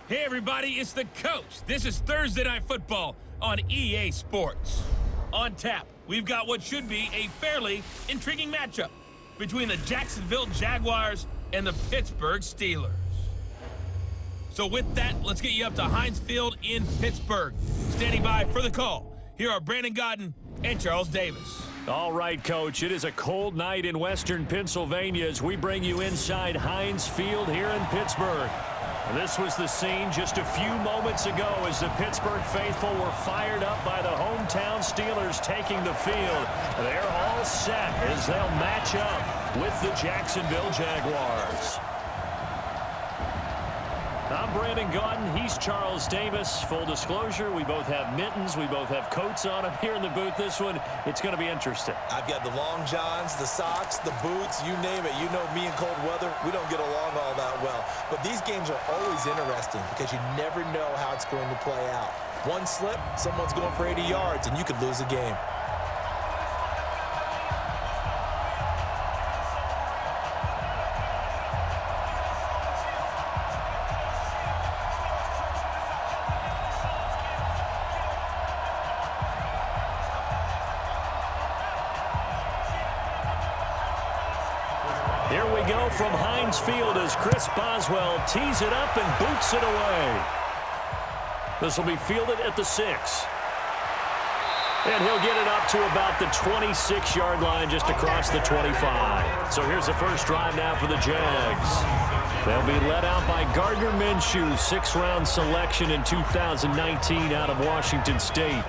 Hey everybody, it's the coach. This is Thursday Night Football on EA Sports. On tap, we've got what should be a fairly intriguing matchup between the Jacksonville Jaguars and the Pittsburgh Steelers. So with that, let's get you up to Heinz Field in Pittsburgh. Standing by for the call, here are Brandon Godden and Charles Davis. All right, Coach, it is a cold night in western Pennsylvania as we bring you inside Heinz Field here in Pittsburgh. This was the scene just a few moments ago as the Pittsburgh faithful were fired up by the hometown Steelers taking the field. They're all set as they'll match up with the Jacksonville Jaguars. I'm Brandon Godden. He's Charles Davis. Full disclosure, we both have mittens. We both have coats on them here in the booth. This one, it's going to be interesting. I've got the long johns, the socks, the boots, you name it. You know me in cold weather, we don't get along all that well. But these games are always interesting because you never know how it's going to play out. One slip, someone's going for 80 yards, and you could lose a game. Here we go from Heinz Field as Chris Boswell tees it up and boots it away. This will be fielded at the 6. And he'll get it up to about the 26-yard line just across the 25. So here's the first drive now for the Jags. They'll be led out by Gardner Minshew, 6th-round selection in 2019 out of Washington State.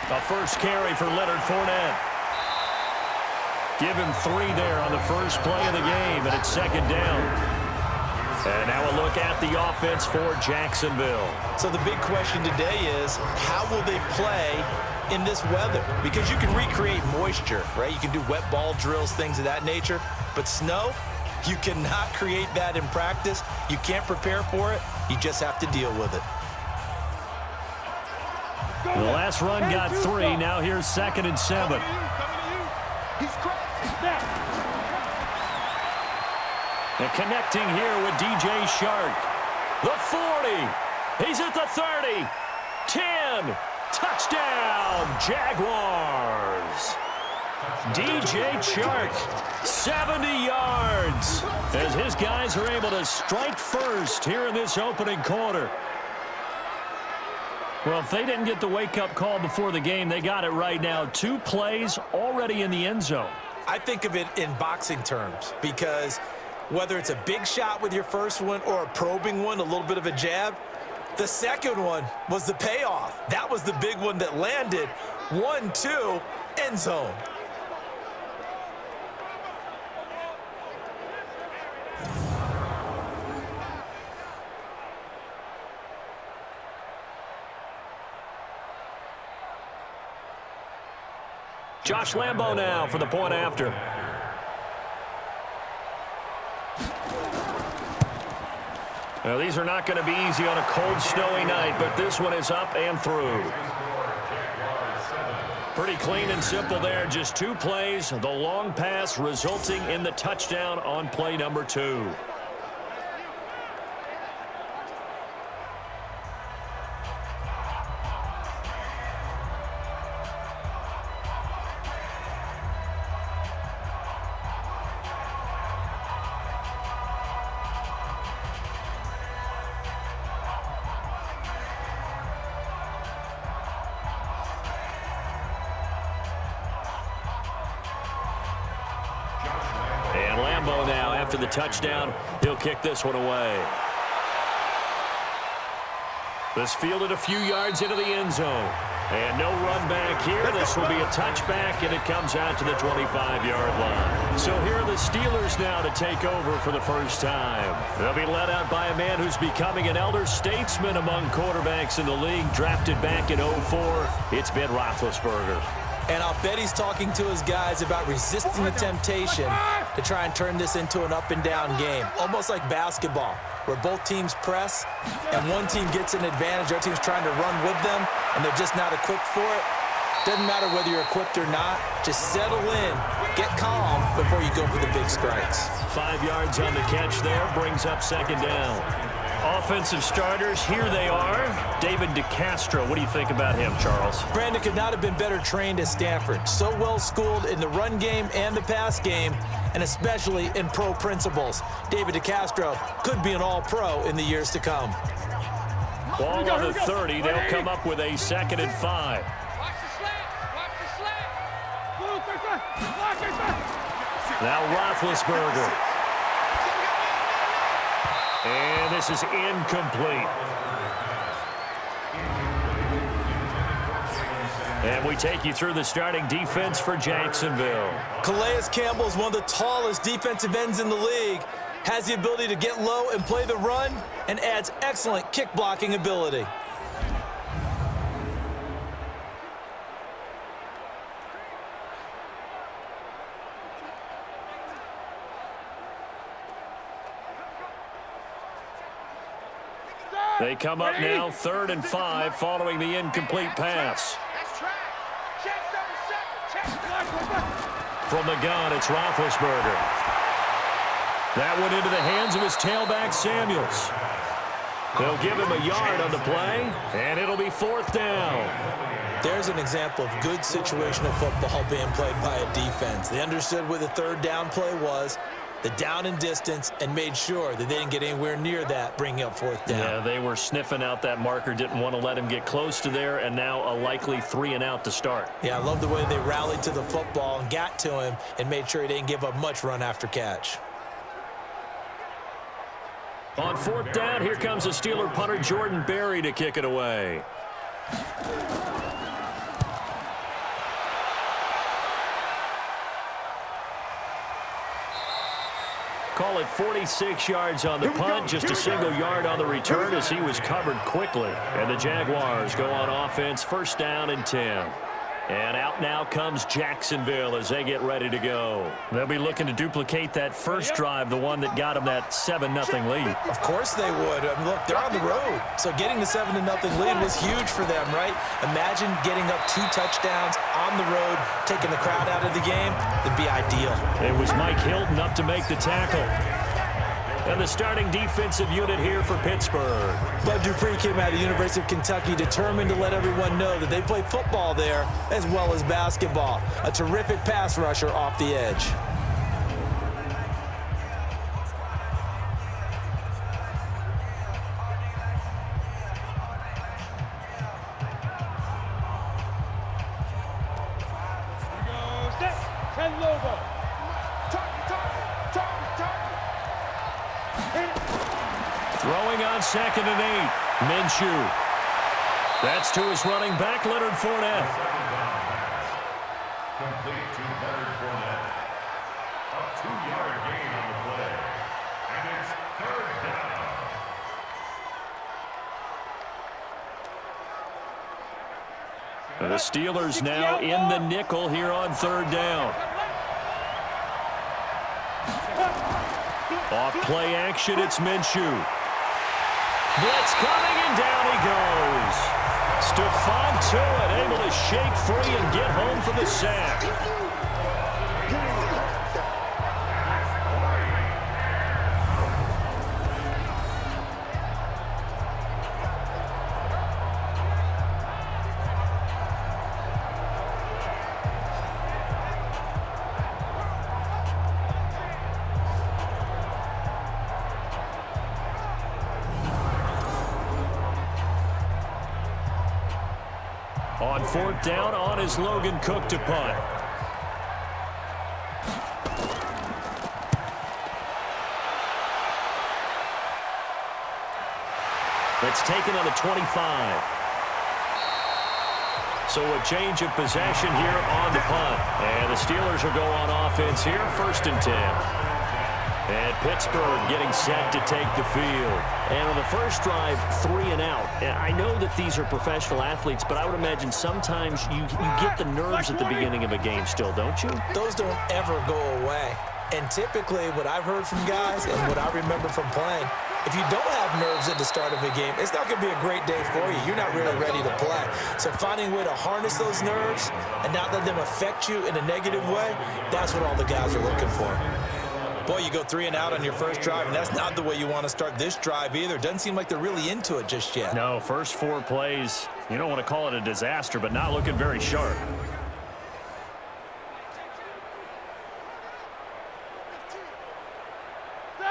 The first carry for Leonard Fournette. Give him 3 there on the first play of the game, and it's second down. And now a look at the offense for Jacksonville. So the big question today is, how will they play in this weather? Because you can recreate moisture, right? You can do wet ball drills, things of that nature. But snow, you cannot create that in practice. You can't prepare for it. You just have to deal with it. The last run got 3. Now here's 2nd and 7. And connecting here with DJ Shark. The 40. He's at the 30. 10. Touchdown, Jaguars. DJ Chark, 70 yards. As his guys are able to strike first here in this opening quarter. Well, if they didn't get the wake-up call before the game, they got it right now. 2 plays already in the end zone. I think of it in boxing terms because whether it's a big shot with your first one or a probing one, a little bit of a jab, the second one was the payoff. That was the big one that landed. 1-2, end zone. Josh Lambo now for the point after. Now, these are not going to be easy on a cold, snowy night, but this one is up and through. Pretty clean and simple there. Just 2 plays. The long pass resulting in the touchdown on play number 2. And Lambo now, after the touchdown, he'll kick this one away. This fielded a few yards into the end zone. And no run back here. This will be a touchback, and it comes out to the 25-yard line. So here are the Steelers now to take over for the first time. They'll be led out by a man who's becoming an elder statesman among quarterbacks in the league, drafted back in 2004. It's Ben Roethlisberger. And I'll bet he's talking to his guys about resisting the temptation to try and turn this into an up-and-down game, almost like basketball, where both teams press and one team gets an advantage, the other team's trying to run with them, and they're just not equipped for it. Doesn't matter whether you're equipped or not. Just settle in, get calm before you go for the big strikes. 5 yards on the catch there, brings up second down. Offensive starters, here they are. David DeCastro, what do you think about him, Charles? Brandon could not have been better trained at Stanford. So well schooled in the run game and the pass game, and especially in pro principles. David DeCastro could be an all-pro in the years to come. Ball on the 30, they'll come up with a 2nd and 5. Now Roethlisberger. And this is incomplete. And we take you through the starting defense for Jacksonville. Calais Campbell is one of the tallest defensive ends in the league. Has the ability to get low and play the run, and adds excellent kick blocking ability. They come up now 3rd and 5 following the incomplete pass. From the gun, it's Roethlisberger. That went into the hands of his tailback, Samuels. They'll give him a yard on the play, and it'll be 4th down. There's an example of good situational football being played by a defense. They understood where the 3rd down play was, the down and distance, and made sure that they didn't get anywhere near that, bringing up 4th down. Yeah, they were sniffing out that marker, didn't want to let him get close to there, and now a likely 3 and out to start. Yeah, I love the way they rallied to the football and got to him and made sure he didn't give up much run after catch. On 4th down, here comes the Steeler punter Jordan Berry to kick it away. Call it 46 yards on the punt, just a single yard on the return as he was covered quickly. And the Jaguars go on offense, 1st down and 10. And out now comes Jacksonville as they get ready to go. They'll be looking to duplicate that first drive, the one that got them that 7-0 lead. Of course they would. I mean, look, they're on the road. So getting the 7-0 lead was huge for them, right? Imagine getting up 2 touchdowns on the road, taking the crowd out of the game. It'd be ideal. It was Mike Hilton up to make the tackle. And the starting defensive unit here for Pittsburgh. Bud Dupree came out of the University of Kentucky determined to let everyone know that they play football there as well as basketball. A terrific pass rusher off the edge. Throwing on 2nd and 8. Minshew. That's to his running back, Leonard Fournette. Complete to Leonard Fournette. A 2-yard gain on the play. And it's 3rd down. The Steelers now in the nickel here on 3rd down. Off play action, it's Minshew. Blitz coming, and down he goes. Stephon Tuitt able to shake free and get home for the sack. On 4th down, on is Logan Cook to punt. It's taken on the 25. So a change of possession here on the punt. And the Steelers will go on offense here, 1st and 10. And Pittsburgh getting set to take the field. And on the first drive, 3 and out. And I know that these are professional athletes, but I would imagine sometimes you get the nerves at the beginning of a game still, don't you? Those don't ever go away. And typically what I've heard from guys and what I remember from playing, if you don't have nerves at the start of a game, it's not going to be a great day for you. You're not really ready to play. So finding a way to harness those nerves and not let them affect you in a negative way, that's what all the guys are looking for. Boy, you go 3 and out on your first drive, and that's not the way you want to start this drive either. Doesn't seem like they're really into it just yet. No, first 4 plays, you don't want to call it a disaster, but not looking very sharp.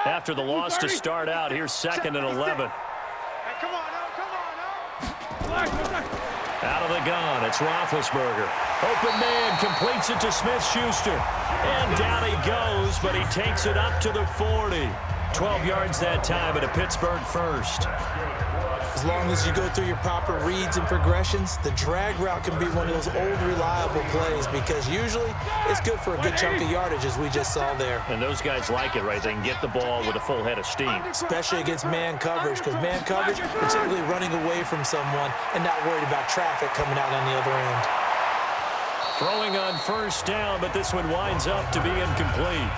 After the loss to start out, here's 2nd and 11. Hey, come on, Out of the gun, it's Roethlisberger. Open man completes it to Smith-Schuster. And down he goes, but he takes it up to the 40. 12 yards that time at a Pittsburgh first. As long as you go through your proper reads and progressions, the drag route can be one of those old reliable plays because usually it's good for a good chunk of yardage as we just saw there. And those guys like it, right? They can get the ball with a full head of steam. Especially against man coverage, because man coverage, you're typically running away from someone and not worried about traffic coming out on the other end. Throwing on first down, but this one winds up to be incomplete.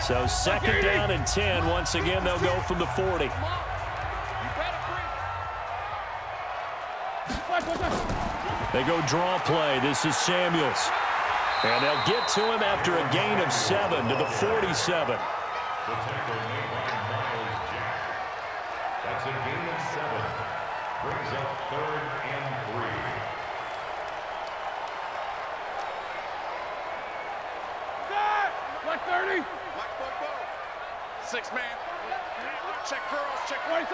So 2nd down and 10. Once again, they'll go from the 40. They go draw play. This is Samuels. And they'll get to him after a gain of 7 to the 47. That's a gain of 7. Brings up 3rd and 3. Black 30. Black football. 6-man. Check girls. Check white.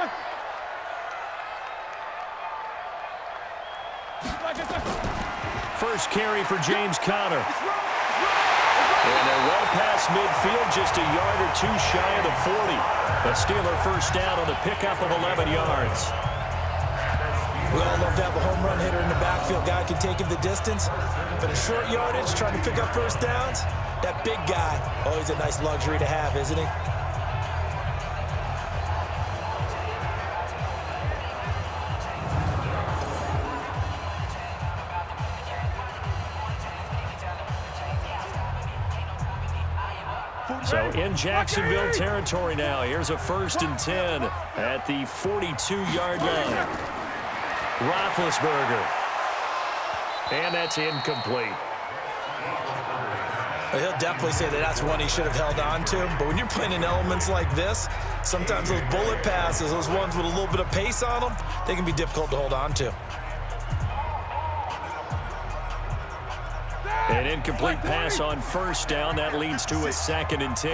First carry for James Conner. And they're well past midfield, just a yard or 2 shy of the 40. A Steeler first down on the pickup of 11 yards. We all love to have a home run hitter in the backfield. Guy can take it the distance. But in short yardage, trying to pick up first downs, that big guy, always a nice luxury to have, isn't he? So in Jacksonville territory now. Here's a 1st and 10 at the 42-yard line. Roethlisberger. And that's incomplete. He'll definitely say that that's one he should have held on to. But when you're playing in elements like this, sometimes those bullet passes, those ones with a little bit of pace on them, they can be difficult to hold on to. An incomplete pass on first down. That leads to a 2nd and 10.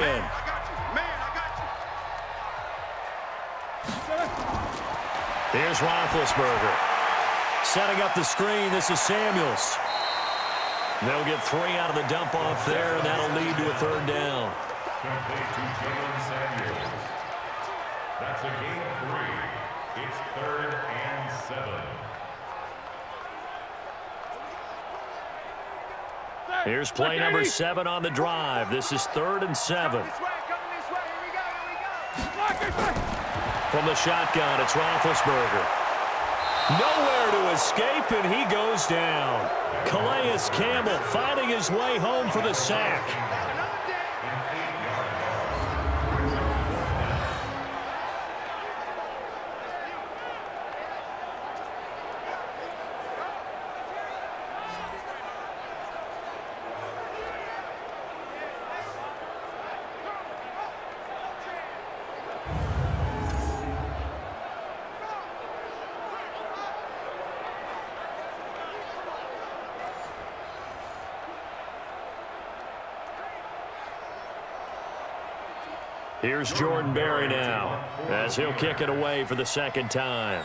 Here's Roethlisberger. Setting up the screen. This is Samuels. They'll get 3 out of the dump off there, and that'll lead to a 3rd down. Complete to Jalen Samuels. That's a gain of 3. It's 3rd and 7. Here's play number 7 on the drive. This is 3rd and 7. From the shotgun, it's Roethlisberger. Nowhere to escape, and he goes down. Calais Campbell finding his way home for the sack. Here's Jordan Berry now, as he'll kick it away for the 2nd time.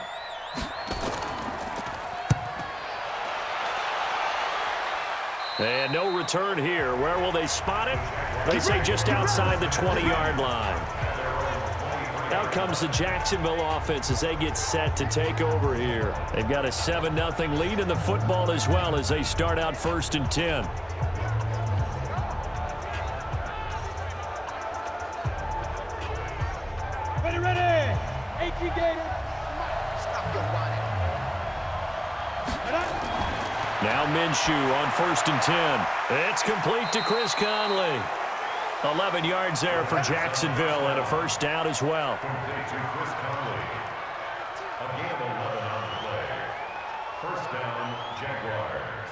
And no return here. Where will they spot it? They say just outside the 20-yard line. Out comes the Jacksonville offense as they get set to take over here. They've got a 7-0 lead in the football as well as they start out 1st and 10. Ready. 18 Gators. Stop your whining. Now Minshew on 1st and 10. It's complete to Chris Conley. 11 yards there for Jacksonville and a 1st down as well. Complete to Chris Conley. A gain of 11 on the play. 1st down, Jaguars.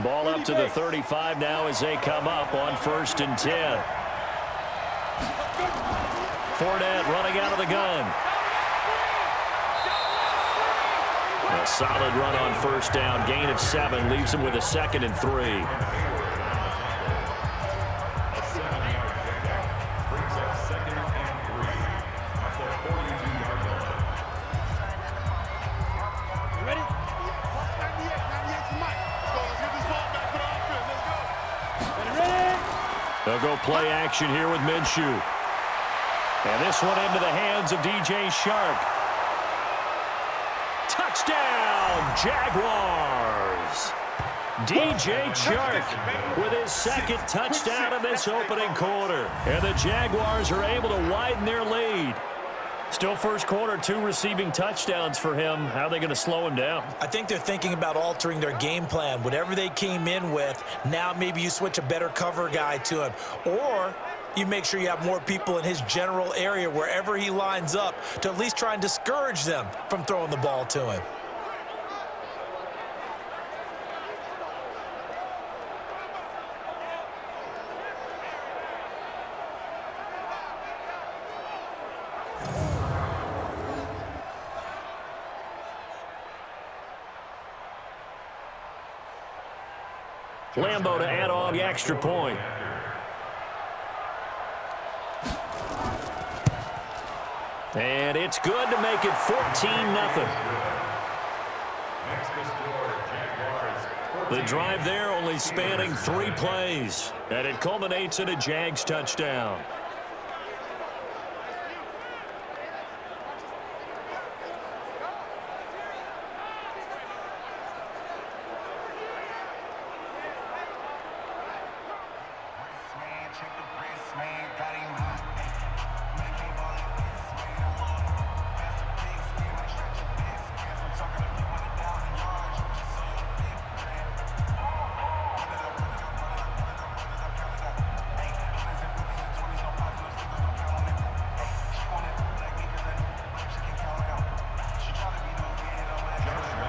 Ball up to the 35 now as they come up on 1st and 10. Fournette running out of the gun. A solid run on 1st down. Gain of 7 leaves him with a 2nd and 3. A 7-yard pickup brings up 2nd and 3 at the 42-yard line. You ready? 98 for Mike. Let's get this ball back for the offense. Let's go. Ready? They'll go play action here with Minshew. And this one into the hands of DJ Shark. Touchdown, Jaguars! DJ Chark with his 2nd touchdown in this opening quarter. And the Jaguars are able to widen their lead. Still 1st quarter, 2 receiving touchdowns for him. How are they going to slow him down? I think they're thinking about altering their game plan. Whatever they came in with, now maybe you switch a better cover guy to him. Or you make sure you have more people in his general area wherever he lines up to at least try and discourage them from throwing the ball to him. Lambo to add on the extra point. And it's good to make it 14-0. The drive there only spanning 3 plays. And it culminates in a Jags touchdown.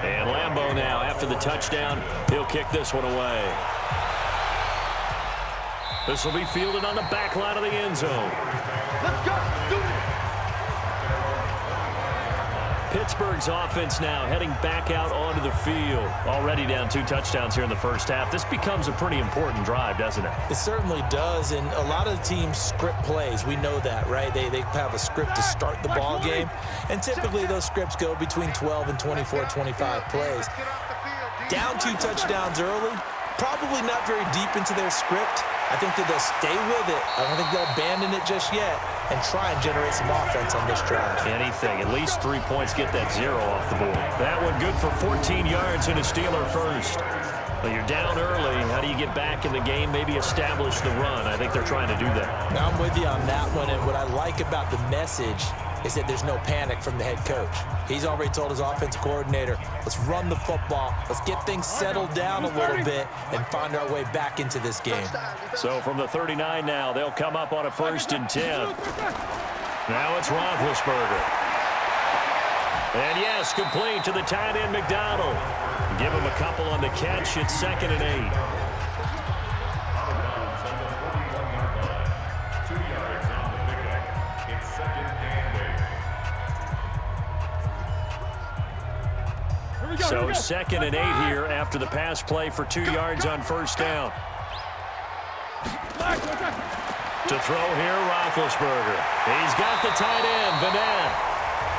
And Lambo now, after the touchdown, he'll kick this one away. This will be fielded on the back line of the end zone. Let's go. Do it. Pittsburgh's offense now heading back out onto the field. Already down 2 touchdowns here in the 1st half. This becomes a pretty important drive, doesn't it? It certainly does, and a lot of the teams script plays. We know that, right? They have a script to start the ball game, and typically those scripts go between 12 and 24, 25 plays. Down 2 touchdowns early, probably not very deep into their script. I think that they'll stay with it. I don't think they'll abandon it just yet and try and generate some offense on this drive. Anything. At least 3 points, get that 0 off the board. That one good for 14 yards and a Steeler first. Well, you're down early. How do you get back in the game? Maybe establish the run. I think they're trying to do that. Now I'm with you on that one, and what I like about the message is that there's no panic from the head coach. He's already told his offensive coordinator, let's run the football, let's get things settled down a little bit and find our way back into this game. So from the 39 now, they'll come up on a 1st and 10. Now it's Roethlisberger. And yes, complete to the tight end McDonald. Give him a couple on the catch. It's 2nd and 8. So 2nd and 8 here after the pass play for 2 yards on 1st down. To throw here, Roethlisberger. He's got the tight end, Vanette.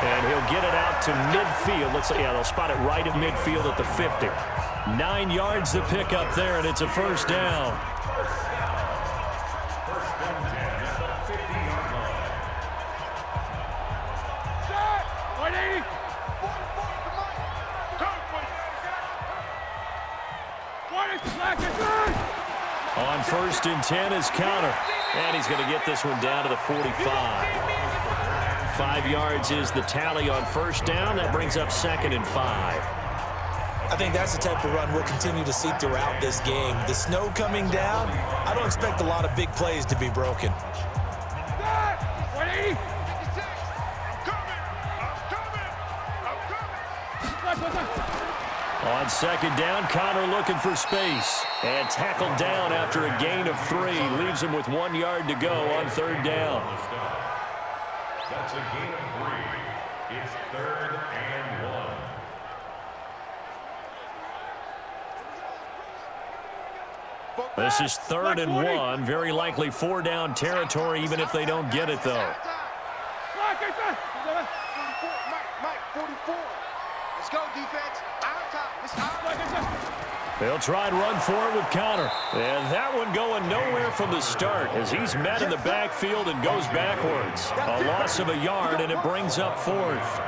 And he'll get it out to midfield. Let's say, yeah, they'll spot it right at midfield at the 50. 9 yards to pick up there, and it's a 1st down. first and 10 is counter. And he's going to get this one down to the 45. 5 yards is the tally on first down. That brings up 2nd and 5. I think that's the type of run we'll continue to see throughout this game. The snow coming down, I don't expect a lot of big plays to be broken. On 2nd down, Connor looking for space. And tackled down after a gain of 3. Leaves him with 1 yard to go on 3rd down. That's a gain of 3. It's 3rd and 1. This is 3rd and 1. Very likely 4-down territory, even if they don't get it, though. 44. Let's go, defense. Out top. It's out. They'll try and run forward with Connor. And that one going nowhere from the start as he's met in the backfield and goes backwards. A loss of a yard, and it brings up 4th.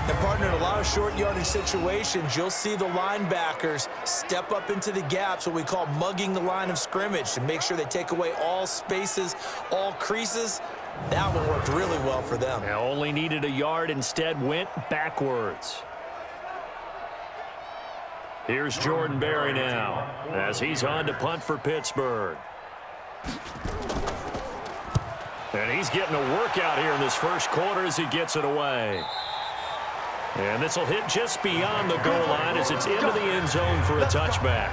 And, partner, in a lot of short yardage situations, you'll see the linebackers step up into the gaps, what we call mugging the line of scrimmage, to make sure they take away all spaces, all creases. That one worked really well for them. Now only needed a yard, instead went backwards. Here's Jordan Berry now as he's on to punt for Pittsburgh. And he's getting a workout here in this first quarter as he gets it away. And this will hit just beyond the goal line as it's into the end zone for a touchback.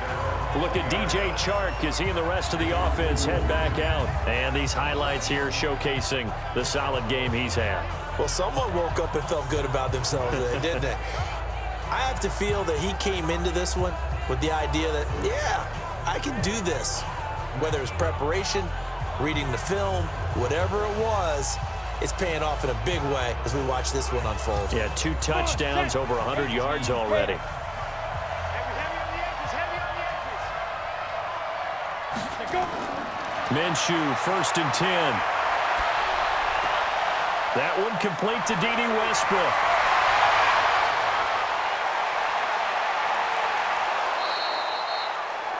Look at DJ Chark as he and the rest of the offense head back out. And these highlights here showcasing the solid game he's had. Well, someone woke up and felt good about themselves today, didn't they? I have to feel that he came into this one with the idea that, yeah, I can do this. Whether it's preparation, reading the film, whatever it was, it's paying off in a big way as we watch this one unfold. Yeah, 2 touchdowns, over 100 yards already. Minshew, 1st and 10. That one complete to D.D. Westbrook.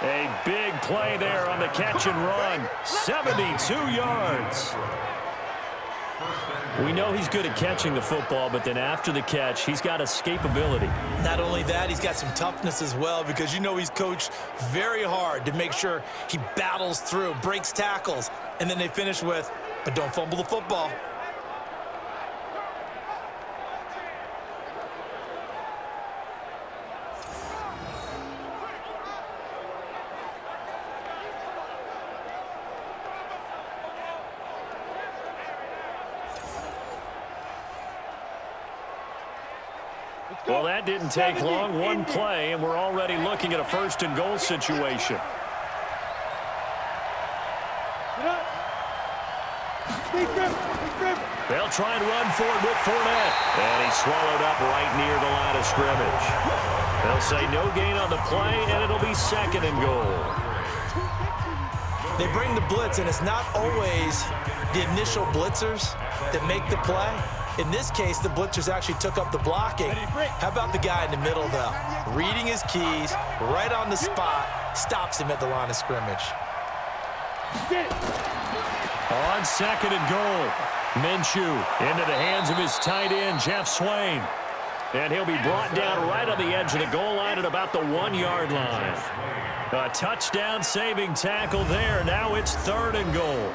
A big play there on the catch and run. 72 yards. We know he's good at catching the football, but then after the catch, he's got escapability. Not only that, he's got some toughness as well, because you know he's coached very hard to make sure he battles through, breaks tackles, and then they finish with, but don't fumble the football. Well, that didn't take long. One play, and we're already looking at a 1st and goal situation. They'll try and run for it with Fournette. And he's swallowed up right near the line of scrimmage. They'll say no gain on the play, and it'll be 2nd and goal. They bring the blitz, and it's not always the initial blitzers that make the play. In this case, the blitzers actually took up the blocking. How about the guy in the middle, though? Reading his keys, right on the spot, stops him at the line of scrimmage. On 2nd and goal, Minshew into the hands of his tight end, Jeff Swain. And he'll be brought down right on the edge of the goal line at about the 1-yard line. A touchdown-saving tackle there. Now it's 3rd and goal.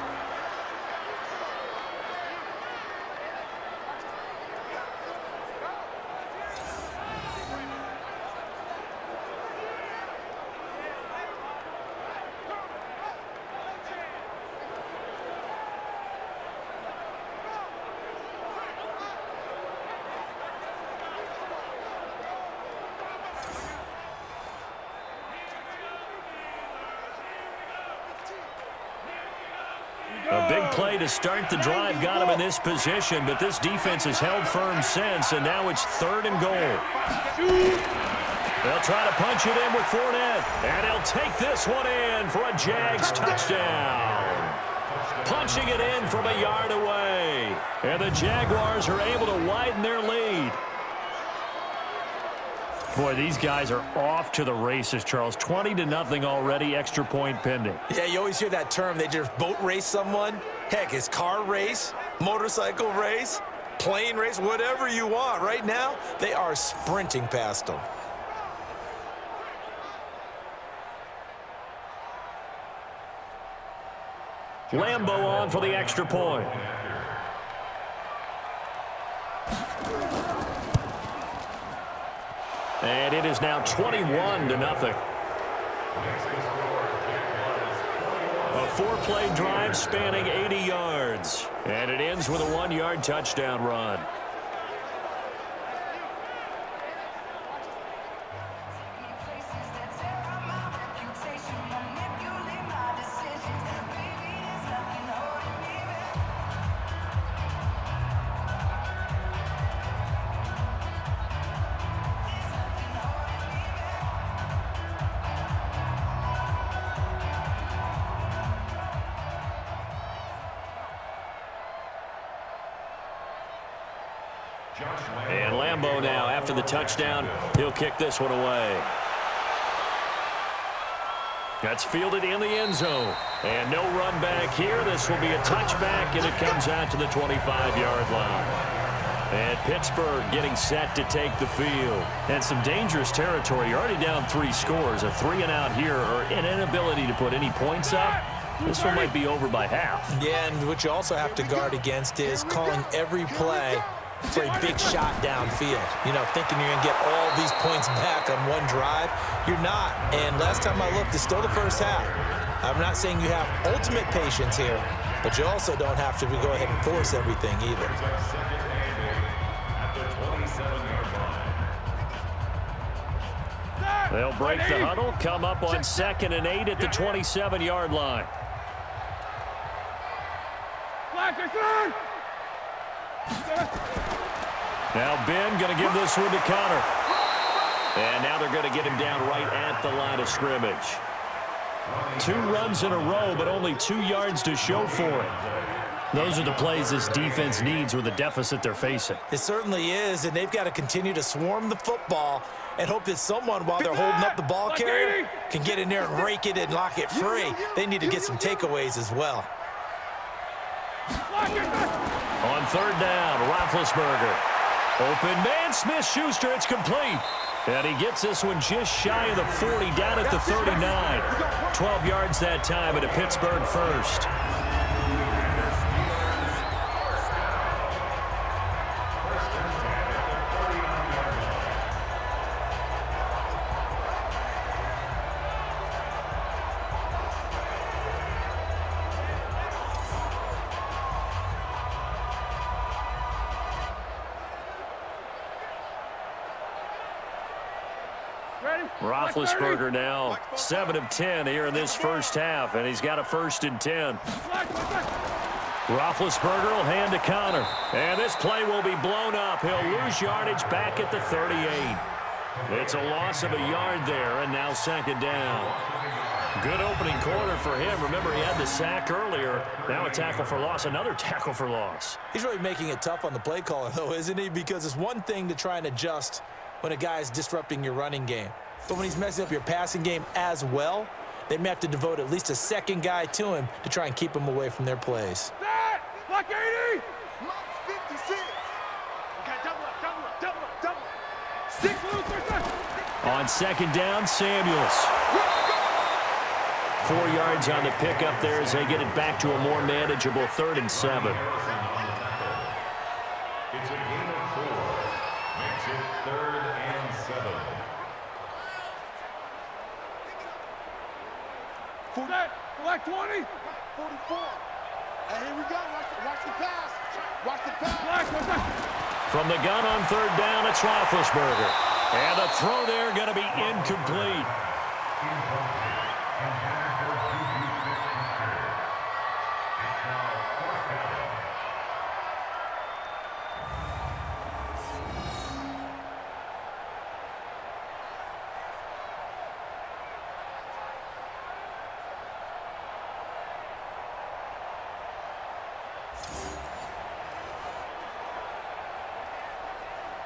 A big play to start the drive got him in this position, but this defense has held firm since, and now it's 3rd and goal. They'll try to punch it in with Fournette, and he'll take this one in for a Jags touchdown. Punching it in from a yard away, and the Jaguars are able to widen their lead. Boy, these guys are off to the races, Charles. 20-0 already, extra point pending. Yeah, you always hear that term. They just boat race someone. Heck, it's car race, motorcycle race, plane race, whatever you want. Right now, they are sprinting past them. Lambo on for the extra point. And it is now 21-0. A 4-play drive spanning 80 yards. And it ends with a 1-yard touchdown run. And Lambo now, after the touchdown, he'll kick this one away. That's fielded in the end zone. And no run back here. This will be a touchback, and it comes out to the 25-yard line. And Pittsburgh getting set to take the field. And some dangerous territory. You're already down 3 scores. A 3-and-out here, or an inability to put any points up. This one might be over by half. Yeah, and what you also have to guard against is calling every play for a big shot downfield. You know, thinking you're going to get all these points back on one drive. You're not. And last time I looked, it's still the first half. I'm not saying you have ultimate patience here, but you also don't have to go ahead and force everything either. They'll break the huddle, come up on 2nd and 8 at the 27-yard line. Now Ben going to give this one to Connor. And now they're going to get him down right at the line of scrimmage. 2 runs in a row, but only 2 yards to show for it. Those are the plays this defense needs with the deficit they're facing. It certainly is, and they've got to continue to swarm the football and hope that someone, while they're holding up the ball carrier, can get in there and rake it and lock it free. They need to get some takeaways as well. On 3rd down, Roethlisberger. Open man, Smith-Schuster, it's complete. And he gets this one just shy of the 40, down at the 39. 12 yards that time at a Pittsburgh first. Roethlisberger now 7 of 10 here in this first half, and he's got a 1st and 10. Roethlisberger will hand to Connor, and this play will be blown up. He'll lose yardage back at the 38. It's a loss of a yard there, and now 2nd down. Good opening quarter for him. Remember, he had the sack earlier. Now a tackle for loss, another tackle for loss. He's really making it tough on the play caller, though, isn't he? Because it's one thing to try and adjust when a guy is disrupting your running game. But when he's messing up your passing game as well, they may have to devote at least a 2nd guy to him to try and keep him away from their plays. Block 80! Block 56! Okay, double up. 6 loose, On 2nd down, Samuels. 4 yards on the pickup there as they get it back to a more manageable 3rd and 7. It's a gain of 4. Makes it 3rd and 7. Black 20. 44. And here we go. Watch the pass. Watch the pass. From the gun on 3rd down, it's Roethlisberger. And the throw there going to be incomplete.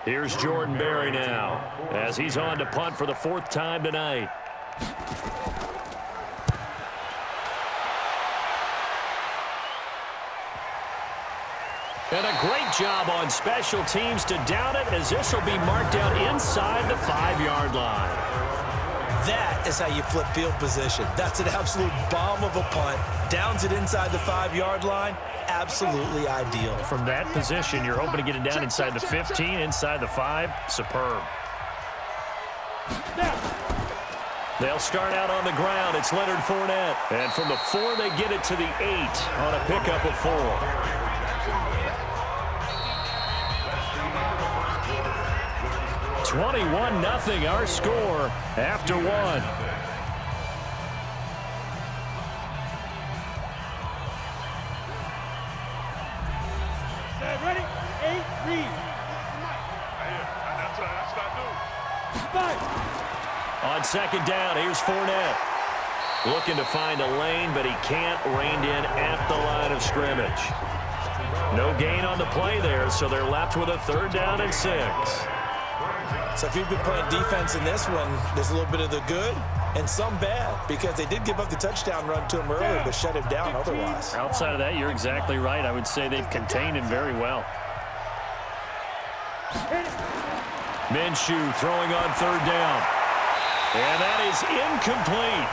Here's Jordan Berry now as he's on to punt for the 4th time tonight. And a great job on special teams to down it, as this will be marked out inside the 5-yard line. That is how you flip field position. That's an absolute bomb of a punt. Downs it inside the 5-yard line. Absolutely ideal. From that position, you're hoping to get it down inside the 15, inside the 5. Superb. They'll start out on the ground. It's Leonard Fournette. And from the 4, they get it to the 8 on a pickup of 4. 21-0 our score after 1. Ready? 8, read. That's what I do. On 2nd down, here's Fournette. Looking to find a lane, but he can't. Reined in at the line of scrimmage. No gain on the play there, so they're left with a 3rd down and 6. So if you've been playing defense in this one, there's a little bit of the good and some bad, because they did give up the touchdown run to him earlier, but shut him down otherwise. Outside of that, you're exactly right. I would say they've contained him very well. Minshew throwing on 3rd down. And that is incomplete.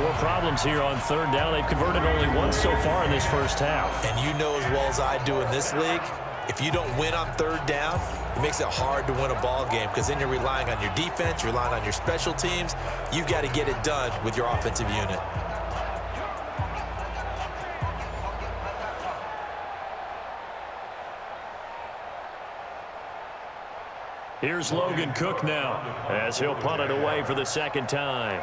More problems here on 3rd down. They've converted only once so far in this first half. And you know as well as I do in this league, if you don't win on 3rd down, it makes it hard to win a ball game, because then you're relying on your defense, you're relying on your special teams. You've got to get it done with your offensive unit. Here's Logan Cook now as he'll punt it away for the 2nd time.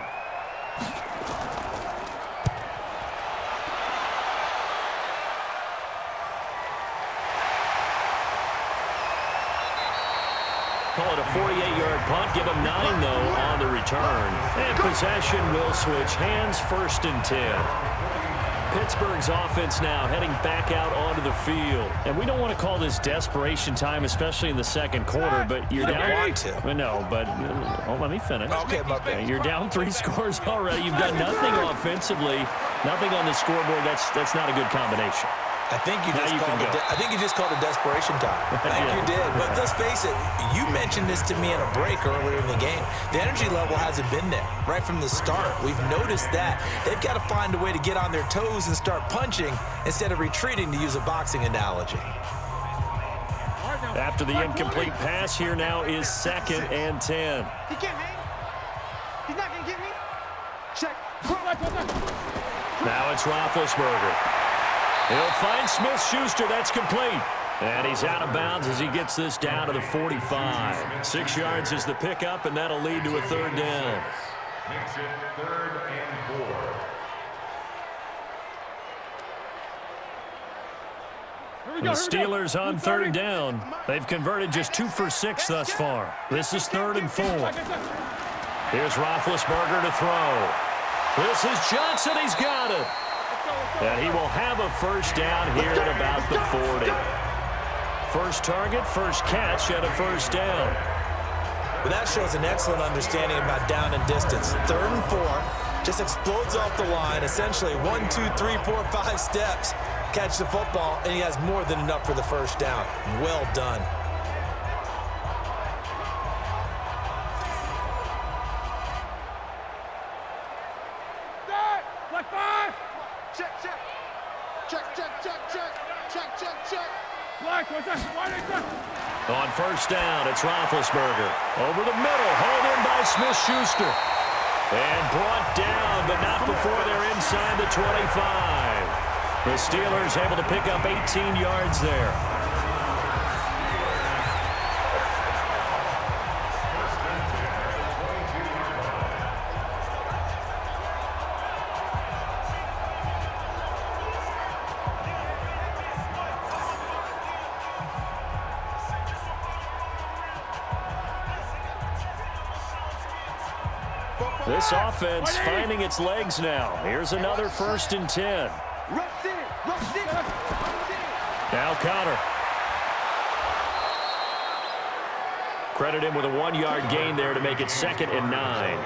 Call it a 48-yard punt. Give him 9, though, on the return. And possession will switch hands. 1st and 10. Pittsburgh's offense now heading back out onto the field. And we don't want to call this desperation time, especially in the 2nd quarter, but you're down. Want to. No, but let me finish. Okay, my bad. You're down 3 scores already. You've done nothing offensively, nothing on the scoreboard. That's not a good combination. I think you just called it desperation time. I think you did. But let's face it, you mentioned this to me in a break earlier in the game. The energy level hasn't been there right from the start. We've noticed that. They've got to find a way to get on their toes and start punching instead of retreating, to use a boxing analogy. After the incomplete pass, here now is 2nd and 10. He can't hang. He's not going to get me. Check. Now it's Roethlisberger. He'll find Smith-Schuster. That's complete. And he's out of bounds as he gets this down to the 45. 6 yards is the pickup, and that'll lead to a 3rd down. Makes it 3rd and 4. The Steelers on 3rd down. They've converted just 2 for 6 thus far. This is 3rd and 4. Here's Roethlisberger to throw. This is Johnson. He's got it. And he will have a 1st down here at about the 40. First target, first catch at a 1st down. But that shows an excellent understanding about down and distance. 3rd and 4, just explodes off the line. Essentially 1, 2, 3, 4, 5 steps. Catch the football, and he has more than enough for the 1st down. Well done. On 1st down, it's Roethlisberger. Over the middle, hauled in by Smith-Schuster. And brought down, but not before they're inside the 25. The Steelers able to pick up 18 yards there. This offense finding its legs now. Here's another 1st and 10. Rush in. Now Connor. Credit him with a 1-yard gain there to make it 2nd and 9. Ronnie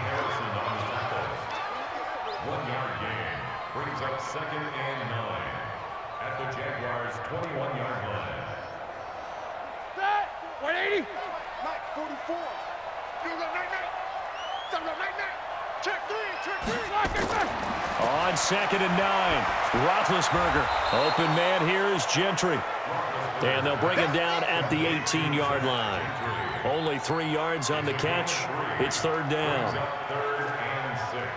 Harrison on the tackle. 1-yard gain brings up 2nd and 9 at the Jaguars' 21-yard line. Set. 180. Mike, 44. You go night. Check three. On 2nd and 9. Roethlisberger. Open man here is Gentry. And they'll bring him down at the 18-yard line. Only 3 yards on the catch. It's 3rd down. 3rd and 6.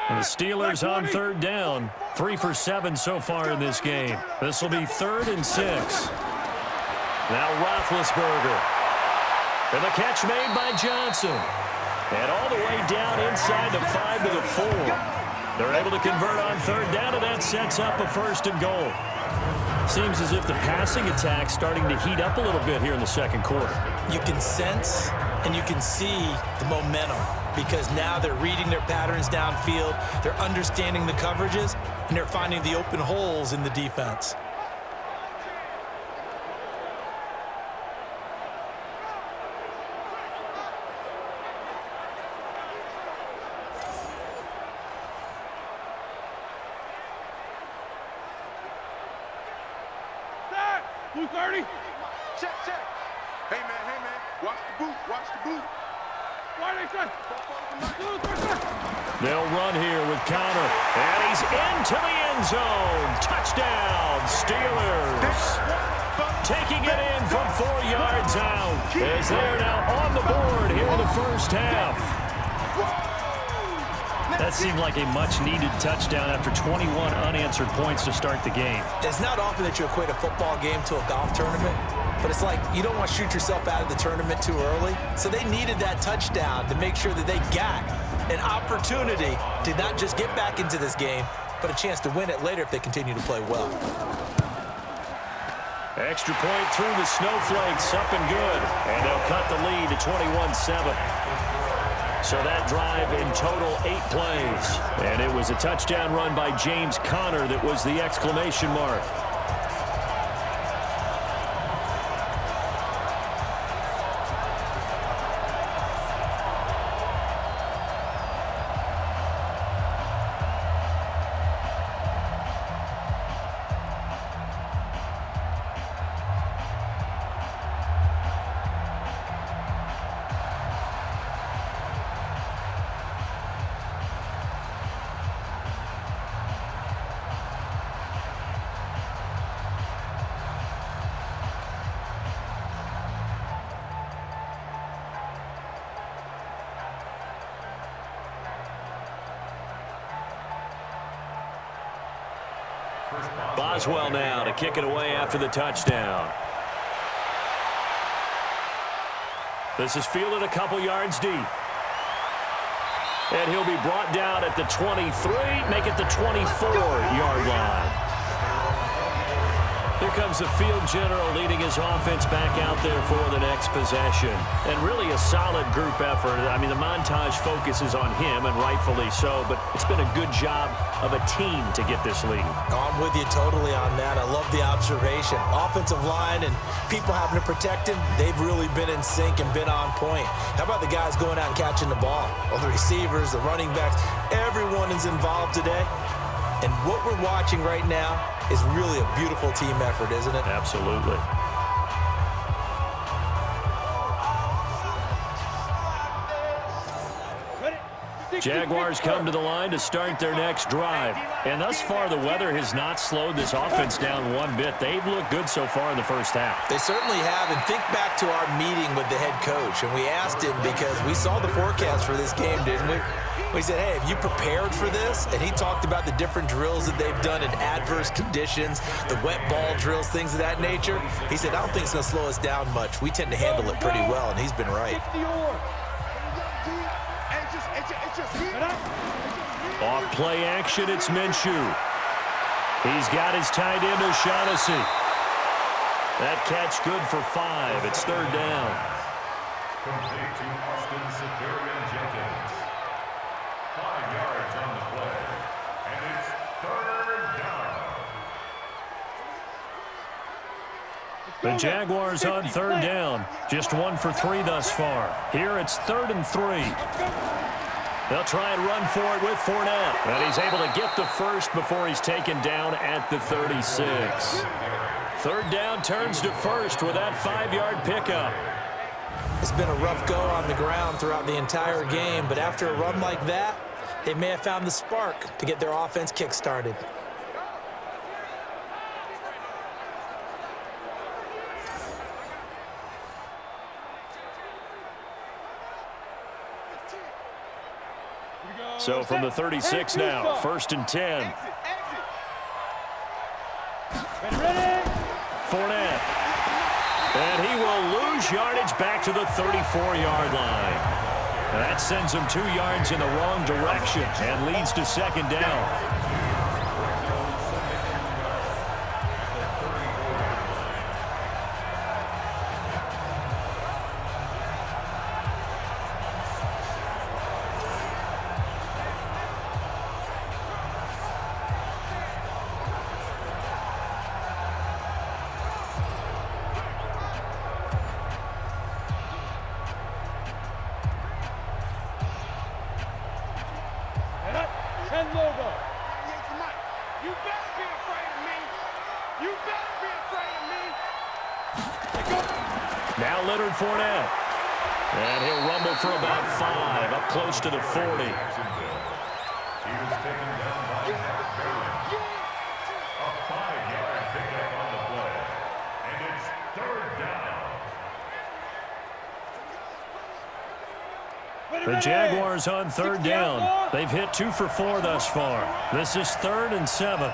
And the Steelers on 3rd down. 3 for 7 so far in this game. This will be 3rd and 6. Now Roethlisberger. And the catch made by Johnson. And all the way down inside the 5 to the 4. They're able to convert on 3rd down, and that sets up a 1st and goal. Seems as if the passing attack's starting to heat up a little bit here in the 2nd quarter. You can sense and you can see the momentum because now they're reading their patterns downfield, they're understanding the coverages, and they're finding the open holes in the defense. Blue 30. Check. Hey, man. Watch the boot. Why they say? They'll run here with Connor. And he's into the end zone. Touchdown, Steelers. Taking it in from 4 yards out. As they're now on the board here in the first half. That seemed like a much-needed touchdown after 21 unanswered points to start the game. It's not often that you equate a football game to a golf tournament, but it's like you don't want to shoot yourself out of the tournament too early. So they needed that touchdown to make sure that they got an opportunity to not just get back into this game, but a chance to win it later if they continue to play well. Extra point through the snowflakes, up and good. And they'll cut the lead to 21-7. So that drive in total 8 plays. And it was a touchdown run by James Conner that was the exclamation mark. Boswell now to kick it away after the touchdown. This is fielded a couple yards deep. And he'll be brought down at the 23, make it the 24-yard line. Here comes the field general leading his offense back out there for the next possession. And really a solid group effort. I mean, the montage focuses on him, and rightfully so, but it's been a good job of a team to get this lead. I'm with you totally on that. I love the observation. Offensive line and people having to protect him, they've really been in sync and been on point. How about the guys going out and catching the ball? Well, the receivers, the running backs, everyone is involved today. And what we're watching right now is really a beautiful team effort, isn't it? Absolutely. Jaguars come to the line to start their next drive. And thus far, the weather has not slowed this offense down one bit. They've looked good so far in the first half. They certainly have. And think back to our meeting with the head coach. And we asked him because we saw the forecast for this game, didn't we? We said, hey, have you prepared for this? And he talked about the different drills that they've done in adverse conditions, the wet ball drills, things of that nature. He said, I don't think it's going to slow us down much. We tend to handle it pretty well, and he's been right. Off play action, it's Minshew. He's got his tight end O'Shaughnessy. That catch good for 5. It's 3rd down. Complete to Austin Safarian Jenkins. 5 yards on the play. And it's 3rd down. The Jaguars on 3rd down. Just 1 for 3 thus far. Here it's 3rd and 3. They'll try and run for it with Fournette. And he's able to get the first before he's taken down at the 36. 3rd down turns to first with that 5-yard pickup. It's been a rough go on the ground throughout the entire game, but after a run like that, they may have found the spark to get their offense kick-started. So from the 36 now, 1st and 10. Fournette. And he will lose yardage back to the 34-yard line. And that sends him 2 yards in the wrong direction and leads to 2nd down. Now Leonard Fournette. And he'll rumble for about 5, up close to the 40. He was taken down by a 5-yard pickup on the play. And it's 3rd down. The Jaguars on 3rd down. They've hit 2 for 4 thus far. This is 3rd and 7.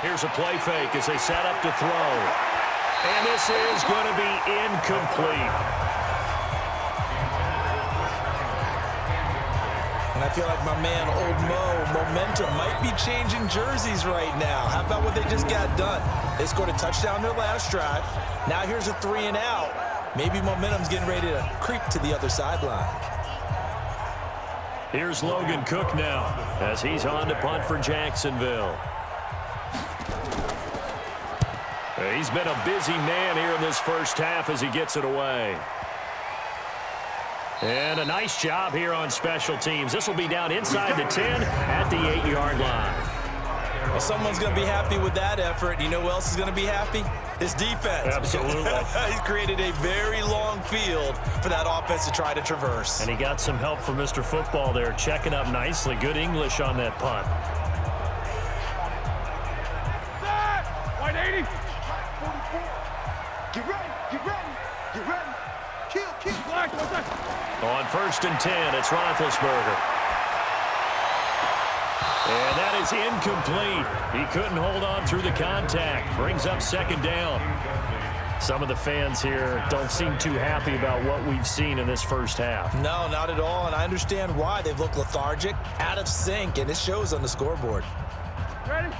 Here's a play fake as they set up to throw. And this is going to be incomplete. And I feel like my man, Old Mo, momentum might be changing jerseys right now. How about what they just got done? They scored a touchdown their last drive. Now here's a 3 and out. Maybe momentum's getting ready to creep to the other sideline. Here's Logan Cook now as he's on to punt for Jacksonville. He's been a busy man here in this first half as he gets it away. And a nice job here on special teams. This will be down inside the 10 at the 8-yard line. Well, someone's going to be happy with that effort. You know who else is going to be happy? His defense. Absolutely. He's created a very long field for that offense to try to traverse. And he got some help from Mr. Football there, checking up nicely. Good English on that punt. White 80. 44. Get ready. Get ready. Get ready. Kill. Black. On 1st and 10, it's Roethlisberger. And that is incomplete. He couldn't hold on through the contact. Brings up 2nd down. Some of the fans here don't seem too happy about what we've seen in this first half. No, not at all, and I understand why. They've looked lethargic, out of sync, and it shows on the scoreboard.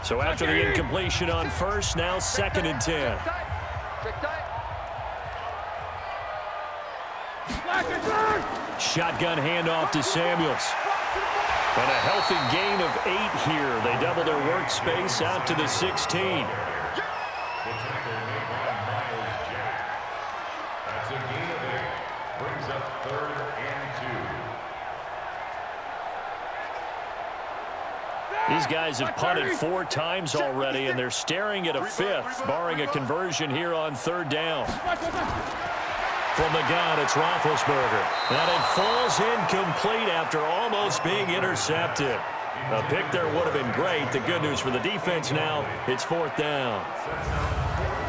So after the incompletion on 1st, now 2nd and 10. Shotgun handoff to Samuels. And a healthy gain of 8 here. They double their workspace out to the 16. The tackle made by Miles Jack. That's a gain of 8. Brings up 3rd and 2. These guys have punted 4 times already, and they're staring at a 5th, barring a conversion here on 3rd down. From the gun, it's Roethlisberger. And it falls incomplete after almost being intercepted. A pick there would have been great. The good news for the defense now, it's 4th down.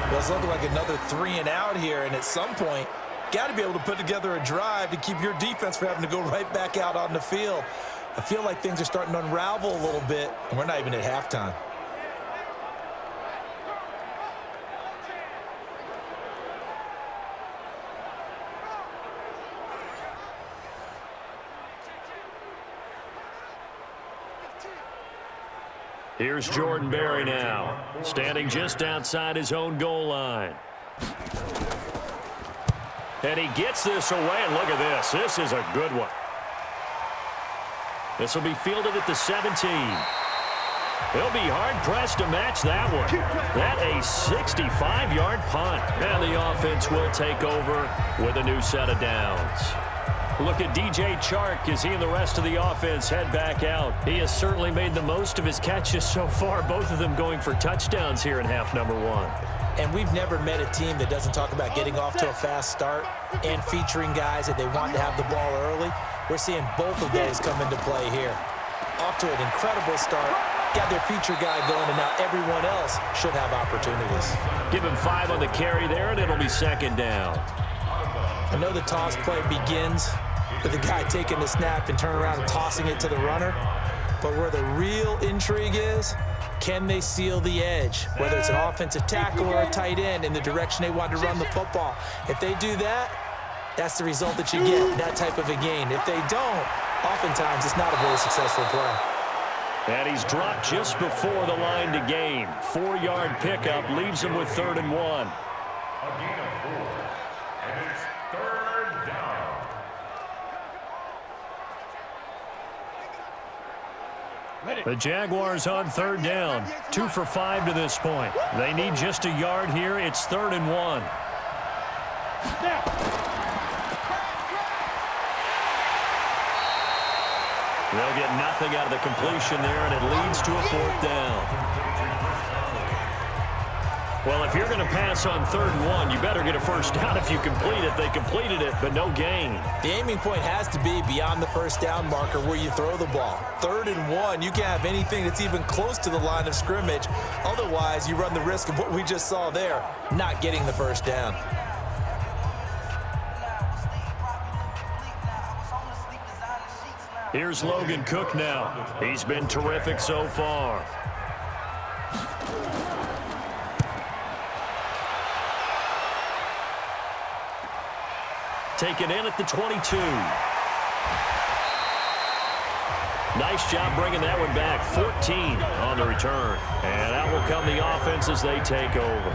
Well, it's looking like another 3 and out here, and at some point, got to be able to put together a drive to keep your defense from having to go right back out on the field. I feel like things are starting to unravel a little bit, and we're not even at halftime. Here's Jordan Berry now, standing just outside his own goal line. And he gets this away, and look at this. This is a good one. This will be fielded at the 17. He'll be hard-pressed to match that one. That a 65-yard punt. And the offense will take over with a new set of downs. Look at DJ Chark as he and the rest of the offense head back out. He has certainly made the most of his catches so far, both of them going for touchdowns here in half number one. And we've never met a team that doesn't talk about getting off to a fast start and featuring guys that they want to have the ball early. We're seeing both of those come into play here. Off to an incredible start. Got their feature guy going, and now everyone else should have opportunities. Give him 5 on the carry there, and it'll be second down. I know the toss play begins with the guy taking the snap and turning around and tossing it to the runner. But where the real intrigue is, can they seal the edge? Whether it's an offensive tackle or a tight end in the direction they want to run the football. If they do that, that's the result that you get in that type of a game. If they don't, oftentimes it's not a very successful play. And he's dropped just before the line to gain. 4-yard pickup leaves him with 3rd and 1. A gain of 4. And it's 3rd down. The Jaguars on 3rd down. 2 for 5 to this point. They need just a yard here. It's 3rd and 1. They'll get nothing out of the completion there, and it leads to a 4th down. Well, if you're going to pass on 3rd and 1, you better get a first down if you complete it. They completed it, but no gain. The aiming point has to be beyond the first down marker where you throw the ball. 3rd and 1, you can't have anything that's even close to the line of scrimmage. Otherwise, you run the risk of what we just saw there, not getting the first down. Here's Logan Cook now. He's been terrific so far. Taken in at the 22. Nice job bringing that one back. 14 on the return. And out will come the offense as they take over.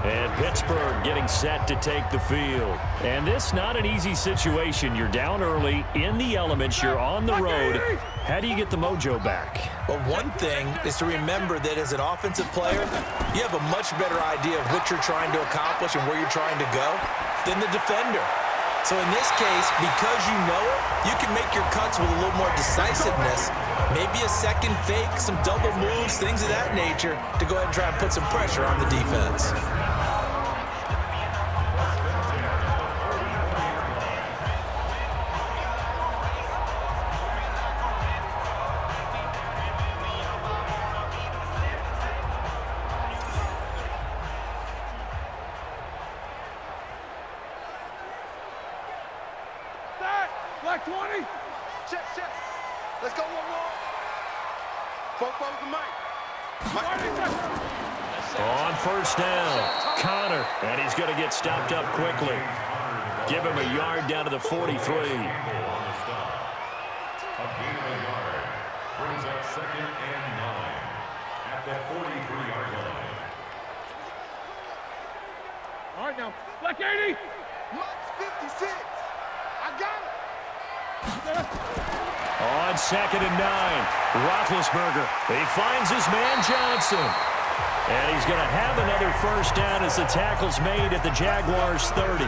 And Pittsburgh getting set to take the field. And this not an easy situation. You're down early, in the elements, you're on the road. How do you get the mojo back? Well, one thing is to remember that as an offensive player, you have a much better idea of what you're trying to accomplish and where you're trying to go than the defender. So in this case, because you know it, you can make your cuts with a little more decisiveness. Maybe a second fake, some double moves, things of that nature to go ahead and try and put some pressure on the defense. Black 20. Check. Let's go one more. Four to Mike. On first down, Connor, and he's going to get stopped up quickly. Give him a yard down to the 43. A gain of a yard brings up 2nd and 9 at the 43-yard line. All right, now, Black 80. Mike's 56. I got it. On 2nd and 9, Roethlisberger. He finds his man Johnson. And he's going to have another first down as the tackle's made at the Jaguars' 30.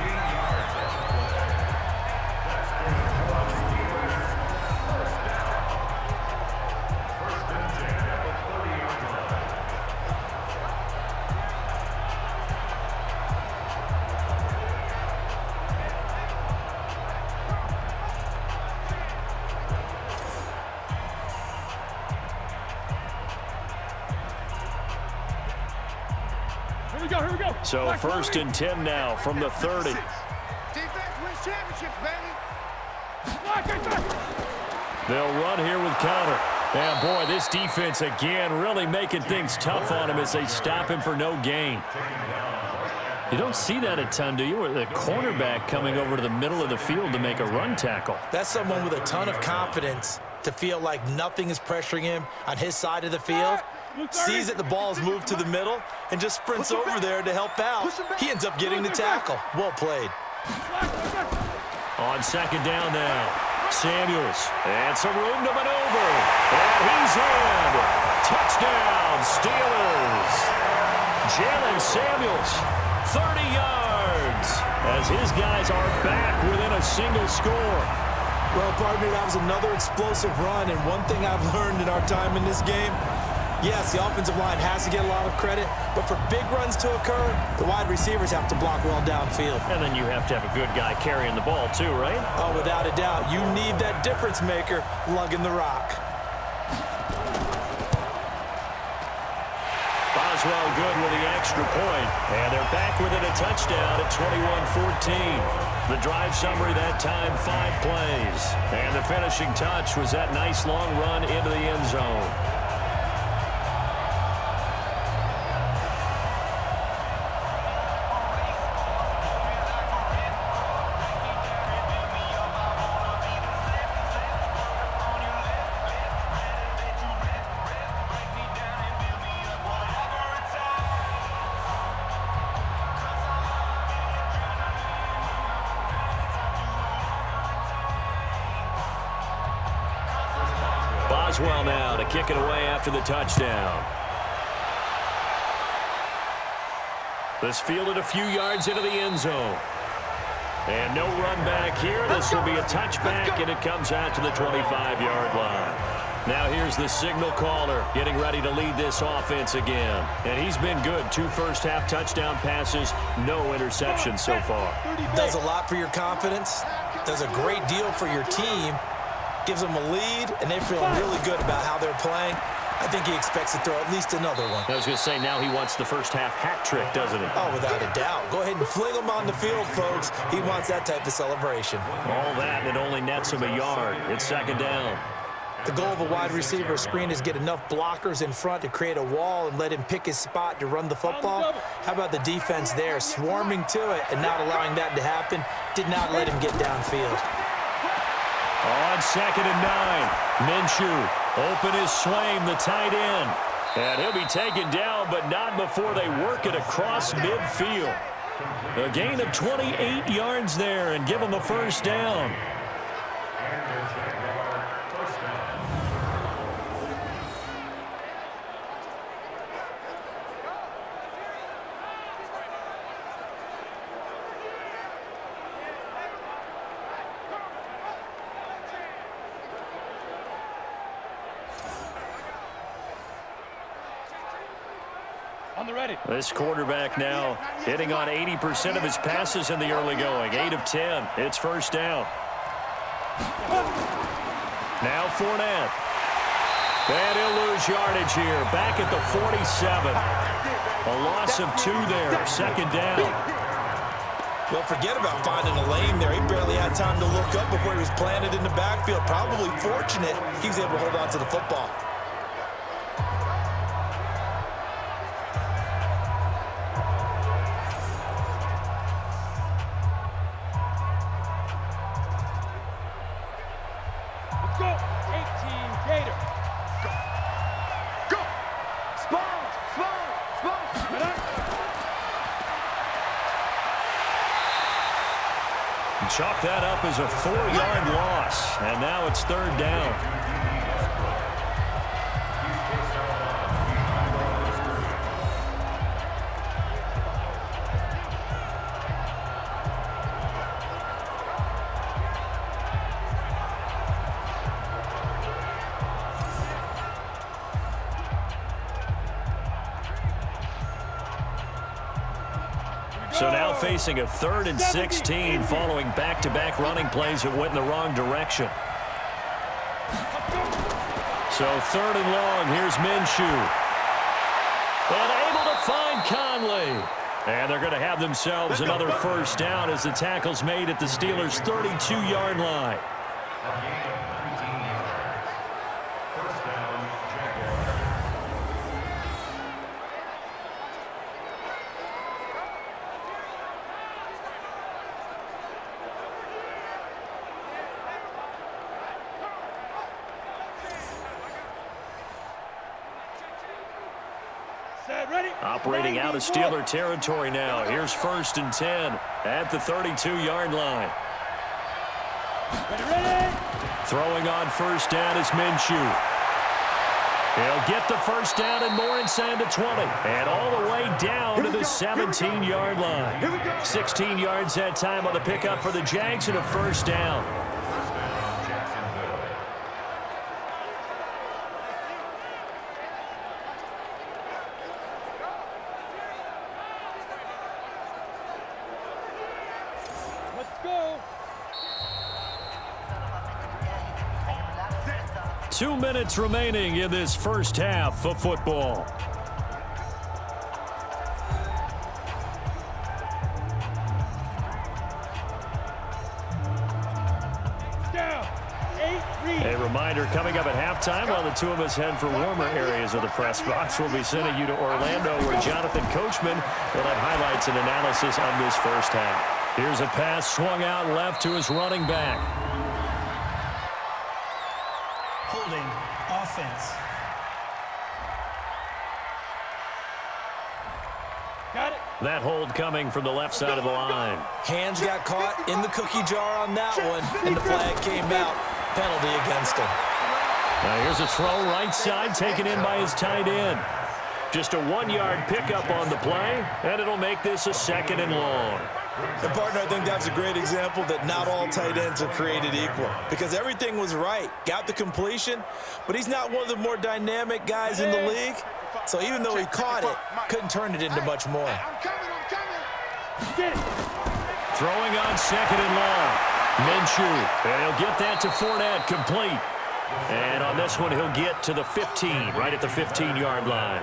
Here we go. So Black 1st and 10 now from the 30. Defense wins championships, baby. Black. They'll run here with Connor. And boy, this defense again really making things tough on him as they stop him for no gain. You don't see that a ton, do you? With the cornerback coming over to the middle of the field to make a run tackle. That's someone with a ton of confidence to feel like nothing is pressuring him on his side of the field. Sees that the ball's moved to the middle and just sprints over there to help out. He ends up getting the tackle. Well played. On 2nd down now, Samuels, and some room to maneuver. And he's in. Touchdown, Steelers. Jalen Samuels, 30 yards, as his guys are back within a single score. Well, partner, that was another explosive run, and one thing I've learned in our time in this game, yes, the offensive line has to get a lot of credit, but for big runs to occur, the wide receivers have to block well downfield. And then you have to have a good guy carrying the ball too, right? Oh, without a doubt. You need that difference maker lugging the rock. Boswell good with the extra point, and they're back within a touchdown at 21-14. The drive summary that time, 5 plays. And the finishing touch was that nice long run into the end zone. Boswell now to kick it away after the touchdown. This fielded a few yards into the end zone. And no run back here. This will be a touchback, and it comes out to the 25-yard line. Now here's the signal caller getting ready to lead this offense again. And he's been good. 2 first-half touchdown passes, no interceptions so far. Does a lot for your confidence. Does a great deal for your team. Gives them a lead, and they feel really good about how they're playing. I think he expects to throw at least another one. I was going to say, now he wants the first-half hat trick, doesn't he? Oh, without a doubt. Go ahead and fling him on the field, folks. He wants that type of celebration. All that, and it only nets him a yard. It's second down. The goal of a wide receiver screen is get enough blockers in front to create a wall and let him pick his spot to run the football. How about the defense there, swarming to it and not allowing that to happen? Did not let him get downfield. On 2nd and 9, Minshew, open his Swaim, the tight end. And he'll be taken down, but not before they work it across midfield. A gain of 28 yards there and give him a first down. This quarterback now hitting on 80% of his passes in the early going. 8 of 10. It's first down. Now Fournette. And he'll lose yardage here. Back at the 47. A loss of 2 there. Second down. Well, forget about finding a lane there. He barely had time to look up before he was planted in the backfield. Probably fortunate he was able to hold on to the football. Chalk that up as a 4-yard loss, and now it's third down. So now facing a 3rd and 16 following back-to-back running plays that went in the wrong direction. So 3rd and long, here's Minshew. And able to find Conley. And they're going to have themselves another first down as the tackle's made at the Steelers' 32-yard line. Operating out of Steeler territory now. Here's 1st and 10 at the 32-yard line. Throwing on first down is Minshew. He'll get the first down and more inside the 20. And all the way down to the 17-yard line. 16 yards that time on the pickup for the Jags and a first down. Let's go. 2 minutes remaining in this first half of football. A reminder coming up at halftime while the two of us head for warmer areas of the press box. We'll be sending you to Orlando where Jonathan Coachman will have highlights and analysis on this first half. Here's a pass swung out left to his running back. Holding offense. Got it. That hold coming from the left side of the line. Hands got caught in the cookie jar on that one, and the flag came out. Penalty against him. Now here's a throw right side taken in by his tight end. Just a 1-yard pickup on the play, and it'll make this a 2nd and long. And partner, I think that's a great example that not all tight ends are created equal, because everything was right. Got the completion, but he's not one of the more dynamic guys in the league. So even though he caught it, couldn't turn it into much more. I'm coming. Throwing on 2nd and long. Minshew, and he'll get that to Fournette, complete. And on this one, he'll get to the 15, right at the 15-yard line.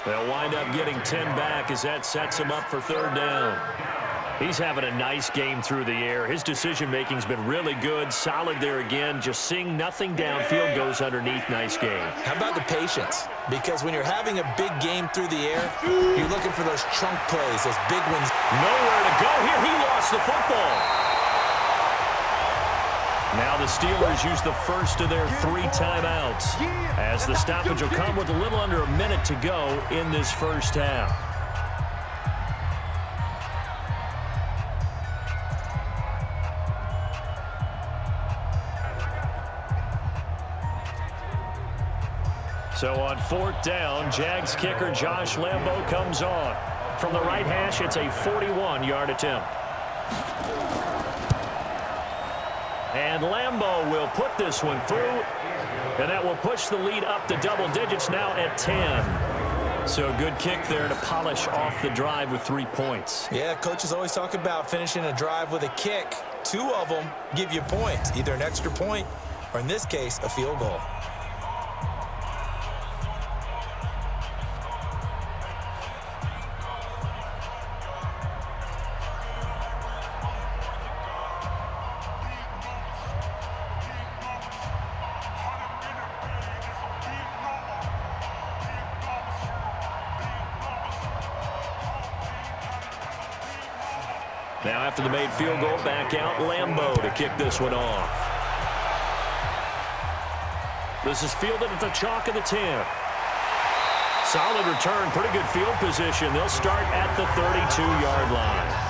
They'll wind up getting 10 back as that sets him up for 3rd down. He's having a nice game through the air. His decision-making's been really good, solid there again. Just seeing nothing downfield goes underneath. Nice game. How about the patience? Because when you're having a big game through the air, you're looking for those chunk plays, those big ones. Nowhere to go here. He lost the football. Now the Steelers use the first of their 3 timeouts as the stoppage will come with a little under a minute to go in this first half. So on 4th down, Jags kicker Josh Lambo comes on. From the right hash, it's a 41-yard attempt. And Lambo will put this one through, and that will push the lead up to double digits now at 10. So good kick there to polish off the drive with 3 points. Yeah, coaches always talk about finishing a drive with a kick. 2 of them give you points, either an extra point or, in this case, a field goal. Now after the made field goal, back out Lambo to kick this one off. This is fielded at the chalk of the 10. Solid return, pretty good field position. They'll start at the 32-yard line.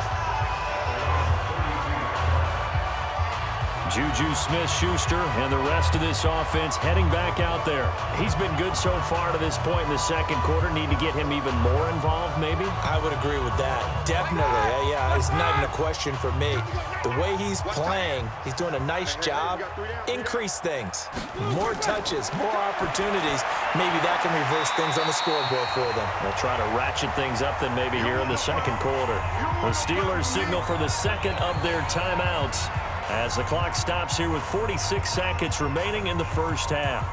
Juju Smith-Schuster and the rest of this offense heading back out there. He's been good so far to this point in the second quarter. Need to get him even more involved, maybe? I would agree with that. Definitely. Yeah, it's not even a question for me. The way he's playing, he's doing a nice job. Increase things. More touches, more opportunities. Maybe that can reverse things on the scoreboard for them. They'll try to ratchet things up then maybe here in the second quarter. The Steelers signal for the second of their timeouts as the clock stops here with 46 seconds remaining in the first half.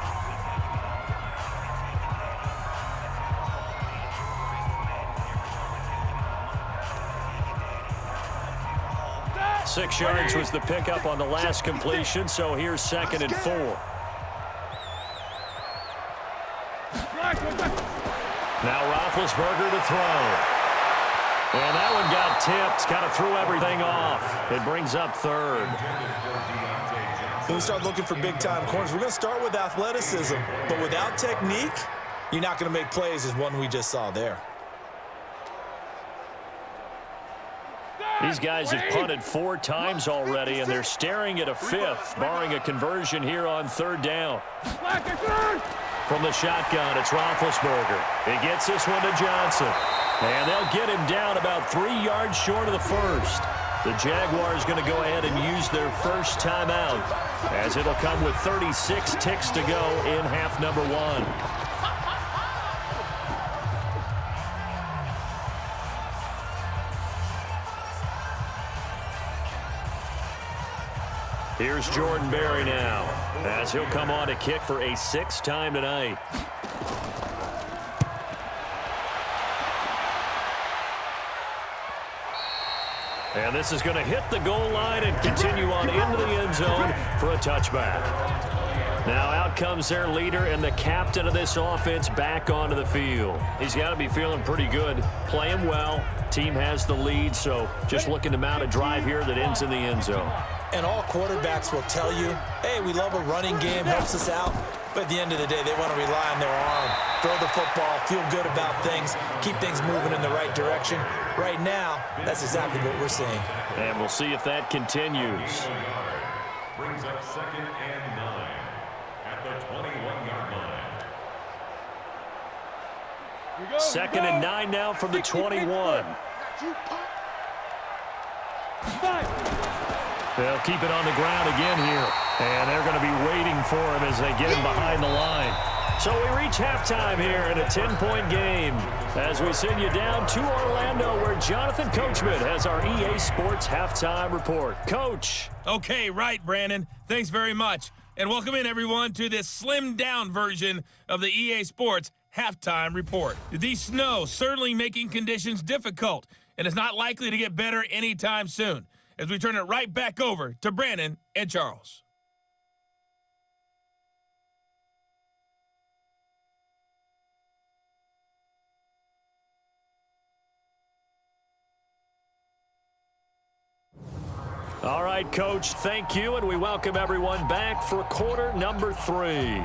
Six yards was the pickup on the last completion, so here's 2nd and 4. Now Roethlisberger to throw. And that one got tipped, kind of threw everything off. It brings up 3rd. When we start looking for big-time corners, we're going to start with athleticism. But without technique, you're not going to make plays as one we just saw there. These guys have punted 4 times already, and they're staring at a 5th, barring a conversion here on 3rd down. From the shotgun, it's Roethlisberger. He gets this one to Johnson. And they'll get him down about 3 yards short of the first. The Jaguars going to go ahead and use their first timeout, as it'll come with 36 ticks to go in half number 1. Here's Jordan Berry now, as he'll come on to kick for a 6th time tonight. And this is going to hit the goal line and continue on into the end zone for a touchback. Now out comes their leader and the captain of this offense back onto the field. He's got to be feeling pretty good, playing well. Team has the lead, so just looking to mount a drive here that ends in the end zone. And all quarterbacks will tell you, hey, we love a running game, helps us out. But at the end of the day, they want to rely on their arm. Throw the football, feel good about things, keep things moving in the right direction. Right now, that's exactly what we're seeing. And we'll see if that continues. Brings up 2nd and 9 at the 21-yard line. 2nd and 9 now from the 21. They'll keep it on the ground again here. And they're going to be waiting for him as they get him behind the line. So we reach halftime here in a 10-point game as we send you down to Orlando, where Jonathan Coachman has our EA Sports halftime report. Coach. Okay, right, Brandon. Thanks very much. And welcome in, everyone, to this slimmed-down version of the EA Sports halftime report. The snow certainly making conditions difficult, and it's not likely to get better anytime soon, as we turn it right back over to Brandon and Charles. All right, Coach, thank you, and we welcome everyone back for quarter number 3.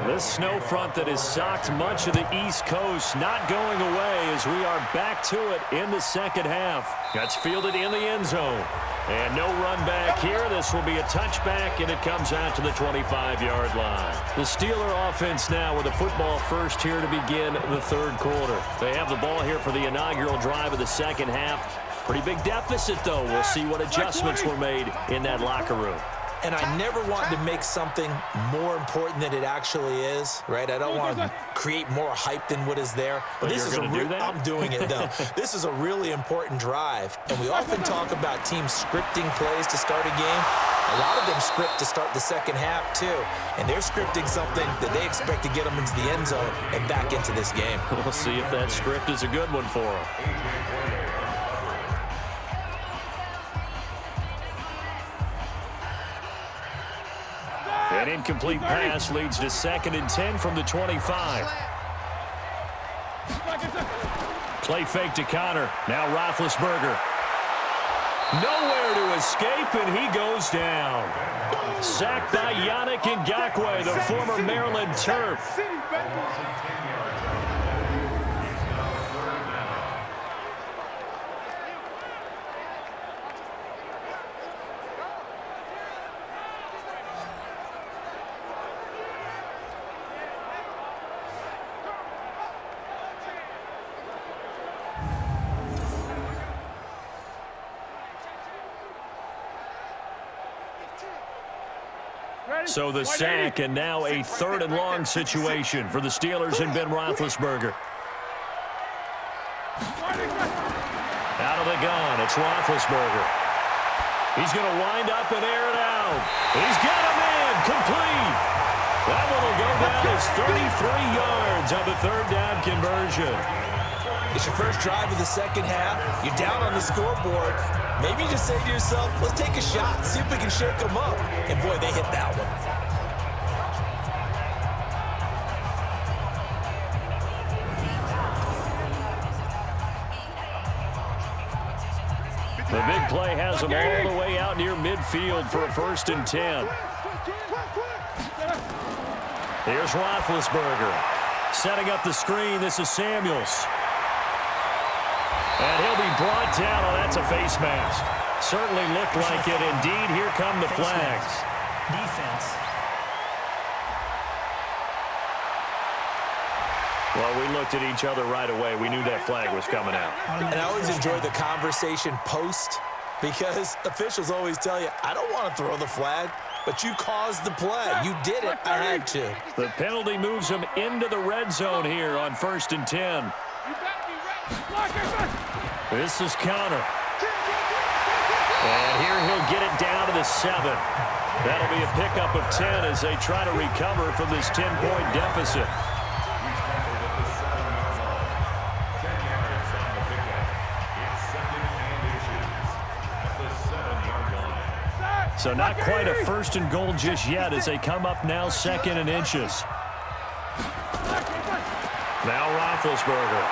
This snow front that has socked much of the East Coast not going away as we are back to it in the second half. That's fielded in the end zone. And no run back here. This will be a touchback, and it comes out to the 25-yard line. The Steeler offense now with a football first here to begin the third quarter. They have the ball here for the inaugural drive of the second half. Pretty big deficit, though. We'll see what adjustments were made in that locker room. And I never want to make something more important than it actually is, right? I don't want to create more hype than what is there. But this is I'm doing it, though. This is a really important drive. And we often talk about teams scripting plays to start a game. A lot of them script to start the second half, too. And they're scripting something that they expect to get them into the end zone and back into this game. We'll see if that script is a good one for them. An incomplete pass leads to 2nd and 10 from the 25. Play fake to Connor. Now Roethlisberger. Nowhere to escape, and he goes down. Sacked by Yannick Ngakoue, the former Maryland Terp. So the sack, and now a 3rd and long situation for the Steelers and Ben Roethlisberger. Out of the gun, it's Roethlisberger. He's going to wind up and air it out. He's got him in, complete. That one will go down as 33 yards on the third down conversion. It's your first drive of the second half. You're down on the scoreboard. Maybe you just say to yourself, let's take a shot, see if we can shake them up. And boy, they hit that one. The big play has them all the way out near midfield for a 1st and 10. Here's Roethlisberger. Setting up the screen, this is Samuels. And he'll be brought down. Oh, that's a face mask. Certainly looked like it. Indeed, here come the flags. Defense. Well, we looked at each other right away. We knew that flag was coming out. And I always enjoy the conversation post because officials always tell you, I don't want to throw the flag, but you caused the play. You did it. I had to. The penalty moves him into the red zone here on 1st and 10. This is counter. And here he'll get it down to the 7. That'll be a pickup of 10 as they try to recover from this 10-point deficit. So not quite a 1st and goal just yet as they come up now 2nd and inches. Now Roethlisberger.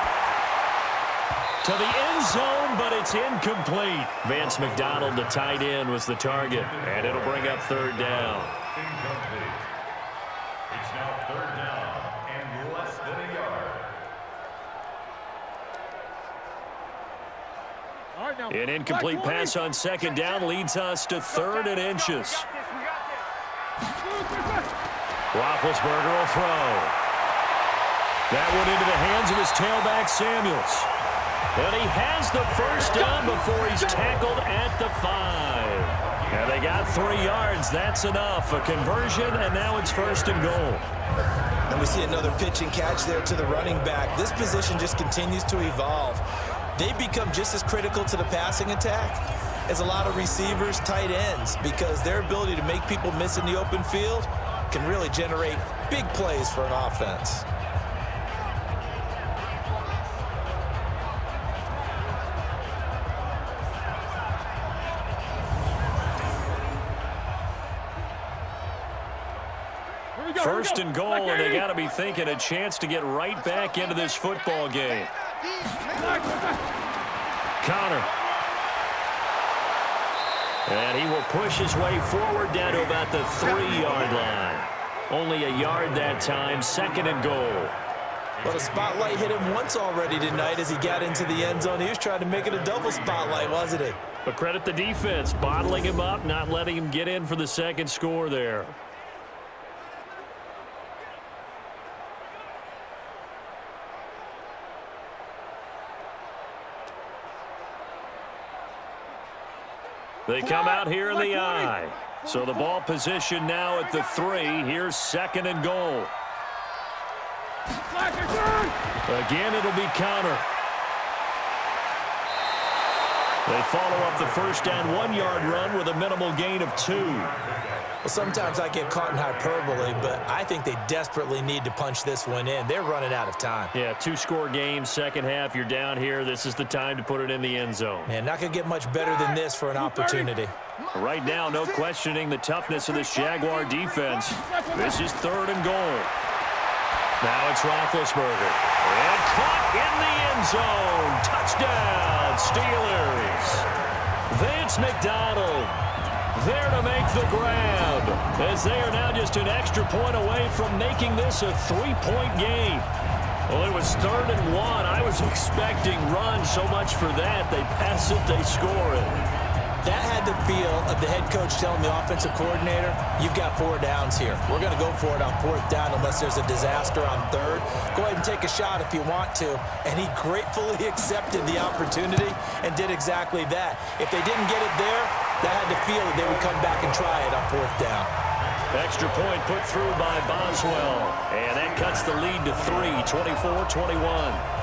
To the end zone, but it's incomplete. Vance McDonald, the tight end, was the target, and it'll bring up 3rd down. Incomplete. It's now 3rd down and less than a yard. An incomplete pass on 2nd down leads us to 3rd and inches. Roethlisberger will throw. That one into the hands of his tailback, Samuels. And he has the 1st down before he's tackled at the 5. And they got 3 yards. That's enough. A conversion, and now it's 1st and goal. And we see another pitch and catch there to the running back. This position just continues to evolve. They become just as critical to the passing attack as a lot of receivers, tight ends, because their ability to make people miss in the open field can really generate big plays for an offense. First and goal, and they got to be thinking a chance to get right back into this football game. Connor. And he will push his way forward down to about the 3-yard line. Only a yard that time, 2nd and goal. Well, the spotlight hit him once already tonight as he got into the end zone. He was trying to make it a double spotlight, wasn't he? But credit the defense, bottling him up, not letting him get in for the 2nd score there. They come out here in the I. So the ball position now at the 3. Here's 2nd and goal. Again, it'll be counter. They follow up the 1st down 1-yard run with a minimal gain of 2. Well, sometimes I get caught in hyperbole, but I think they desperately need to punch this one in. They're running out of time. Yeah, 2-score game, second half. You're down here. This is the time to put it in the end zone. Man, not going to get much better than this for an opportunity. Right now, no questioning the toughness of this Jaguar defense. This is 3rd and goal. Now it's Roethlisberger. And caught in the end zone. Touchdown, Steelers. Vance McDonald there to make the grab, as they are now just an extra point away from making this a 3-point game. Well, it was 3rd and 1. I was expecting run, so much for that. They pass it, they score it. That had the feel of the head coach telling the offensive coordinator, you've got 4 downs here. We're going to go for it on 4th down unless there's a disaster on 3rd. Go ahead and take a shot if you want to. And he gratefully accepted the opportunity and did exactly that. If they didn't get it there, that had the feel that they would come back and try it on 4th down. Extra point put through by Boswell. And that cuts the lead to 3, 24-21.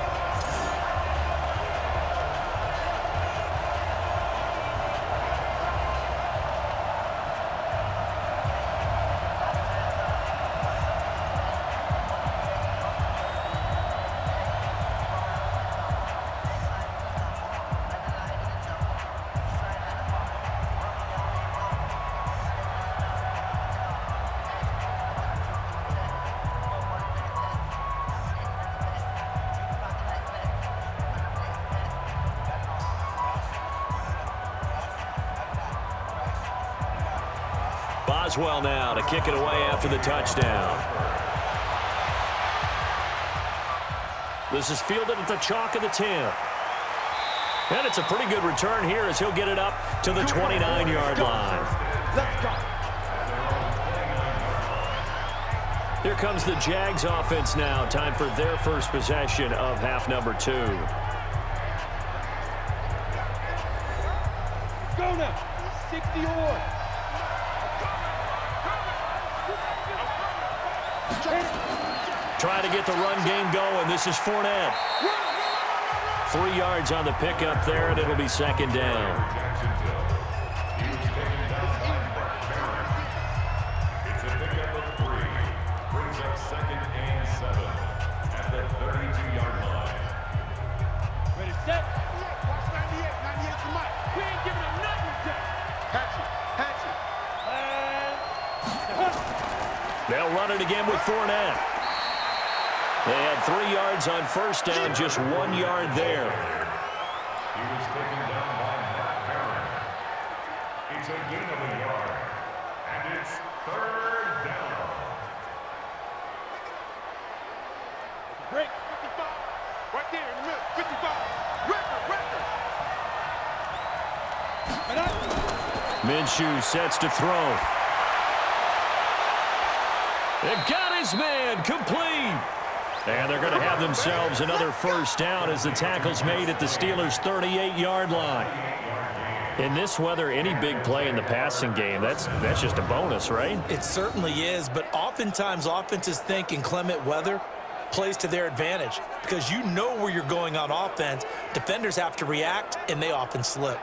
Boswell now to kick it away after the touchdown. This is fielded at the chalk of the 10. And it's a pretty good return here as he'll get it up to the 29-yard line. Let's go. Here comes the Jags offense now. Time for their first possession of half number 2. Go now. 60 or. Trying to get the run game going. This is Fournette. 3 yards on the pickup there, and it'll be second down. It's a pickup of 3. Brings up second and 7 at the 32-yard line. Ready, set. Watch 98. 98 to Mike. We ain't giving him nothing today. Patch it. Patch it. They'll run it again with Fournette. They had 3 yards on first down, just 1 yard there. He was taken down by Matt Barron. It's a gain of a yard, and it's third down. Break. 55. Right there in the middle. 55. Record. Minshew sets to throw. They got his man complete. And they're going to have themselves another first down as the tackle's made at the Steelers' 38-yard line. In this weather, any big play in the passing game, that's just a bonus, right? It certainly is, but oftentimes offenses think inclement weather plays to their advantage because you know where you're going on offense. Defenders have to react, and they often slip.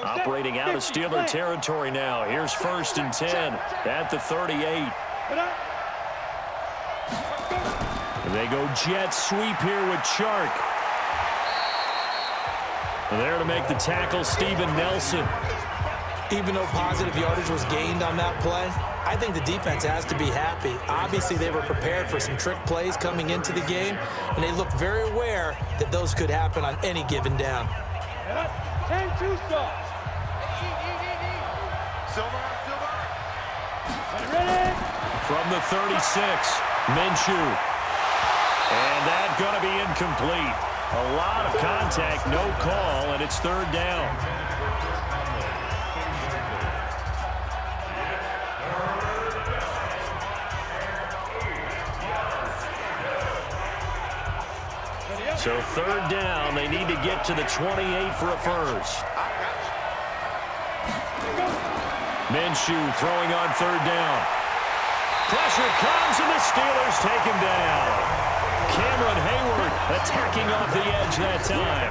Operating out of Steeler territory now. Here's first and 10 at the 38. And they go jet sweep here with Chark. And there to make the tackle, Steven Nelson. Even though positive yardage was gained on that play, I think the defense has to be happy. Obviously, they were prepared for some trick plays coming into the game, and they looked very aware that those could happen on any given down. 10-2 stop. Silver. Ready? From the 36, Minshew. And that's going to be incomplete. A lot of contact, no call, and it's third down. So third down, they need to get to the 28 for a first. Minshew throwing on third down. Pressure comes, and the Steelers take him down. Cameron Hayward attacking off the edge that time.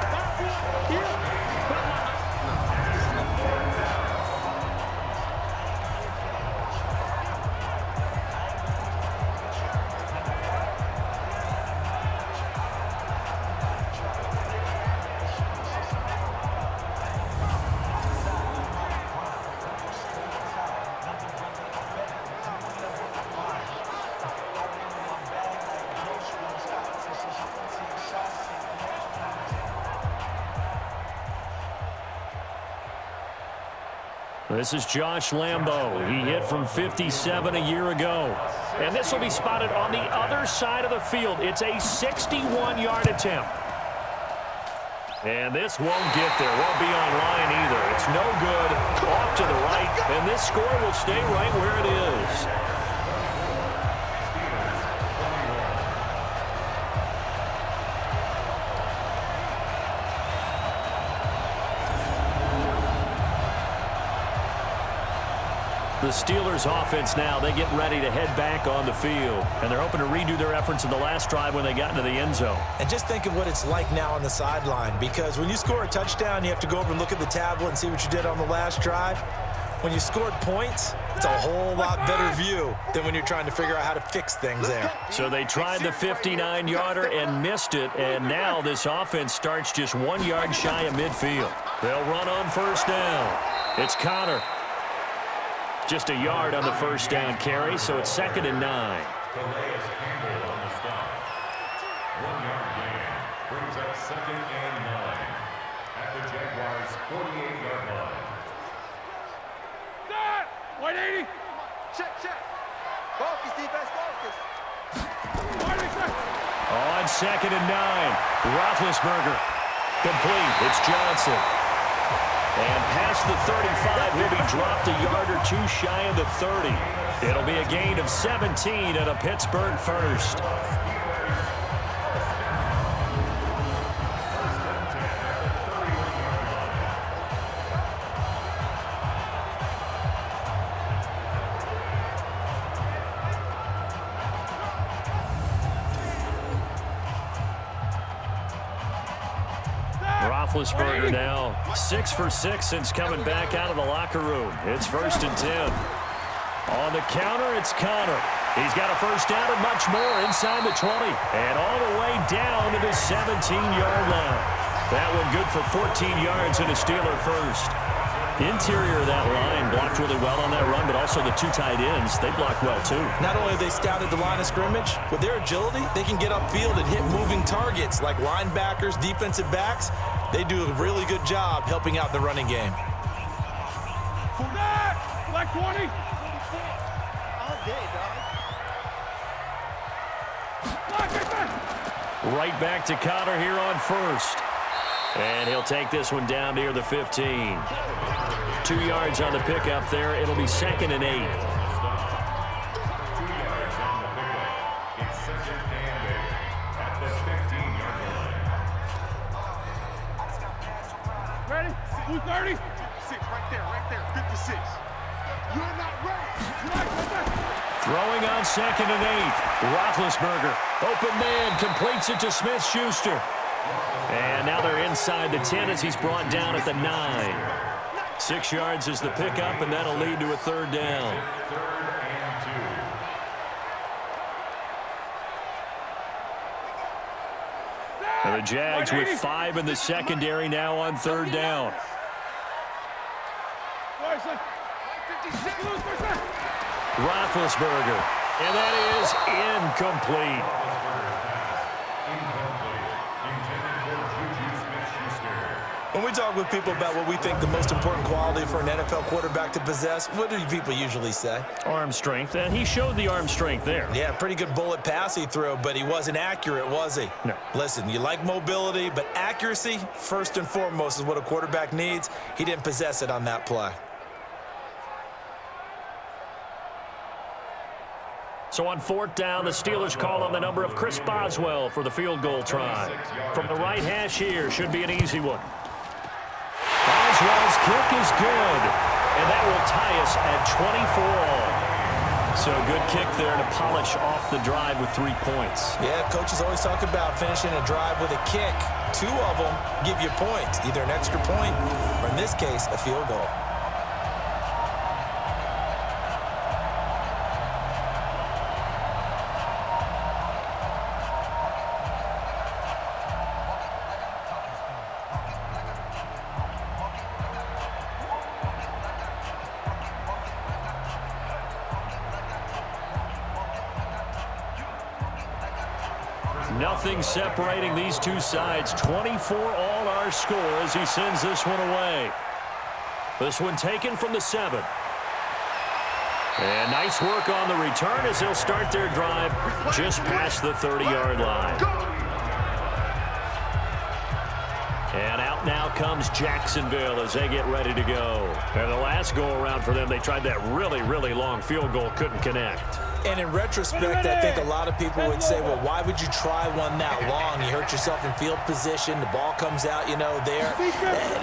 This is Josh Lambo. He hit from 57 a year ago. And this will be spotted on the other side of the field. It's a 61-yard attempt. And this won't get there. Won't be on line either. It's no good. Off to the right. And this score will stay right where it is. The Steelers offense now, they get ready to head back on the field. And they're hoping to redo their efforts in the last drive when they got into the end zone. And just think of what it's like now on the sideline, because when you score a touchdown, you have to go over and look at the tablet and see what you did on the last drive. When you scored points, it's a whole lot better view than when you're trying to figure out how to fix things there. So they tried the 59-yarder and missed it, and now this offense starts just 1 yard shy of midfield. They'll run on first down. It's Connor. Just a yard on the first down carry, so it's 2nd and 9. Calais Campbell on the stop. 1 yard gain. Brings up second and 9 at the Jaguars' 48-yard line. 180. Check. Focus, defense, focus. On second and 9, Roethlisberger. Complete. It's Johnson. And past the 35, he'll be dropped a yard or two shy of the 30. It'll be a gain of 17 and a Pittsburgh first. Roethlisberger now 6 for 6 since coming back out of the locker room. It's 1st and 10. On the counter, it's Connor. He's got a first down and much more inside the 20. And all the way down to the 17-yard line. That one good for 14 yards and a Steeler first. Interior of that line blocked really well on that run, but also the 2 tight ends, they blocked well too. Not only have they scouted the line of scrimmage, with their agility, they can get upfield and hit moving targets like linebackers, defensive backs. They do a really good job helping out the running game. Black 20. Right back to Connor here on first. And he'll take this one down near the 15. 2 yards on the pickup there. It'll be 2nd and 8. 2 yards on the pickup. It's 2nd and 8 at the 15-yard line. Ready? 230. 56, right there. 56. You're not ready. Throwing on 2nd and 8. Roethlisberger. Open man. Completes it to Smith-Schuster. And now they're inside the 10 as he's brought down at the 9. 6 yards is the pickup, and that'll lead to a 3rd down. 3rd and 2. And the Jags with 5 in the secondary now on 3rd down. Roethlisberger. And that is incomplete. When we talk with people about what we think the most important quality for an NFL quarterback to possess, what do people usually say? Arm strength, and he showed the arm strength there. Yeah, pretty good bullet pass he threw, but he wasn't accurate, was he? No. Listen, you like mobility, but accuracy, first and foremost, is what a quarterback needs. He didn't possess it on that play. So on 4th down, the Steelers call on the number of Chris Boswell for the field goal try. From the right hash here, should be an easy one. Boswell's kick is good, and that will tie us at 24 all. So good kick there to polish off the drive with 3 points. Yeah, coaches always talk about finishing a drive with a kick. 2 of them give you points, either an extra point or, in this case, a field goal. Nothing separating these two sides. 24 all our score as he sends this one away. This one taken from the 7. And nice work on the return as they'll start their drive just past the 30-yard line. And out now comes Jacksonville as they get ready to go. And the last go-around for them, they tried that really, really long field goal, couldn't connect. And in retrospect, I think a lot of people would say, well, why would you try one that long? You hurt yourself in field position. The ball comes out, there.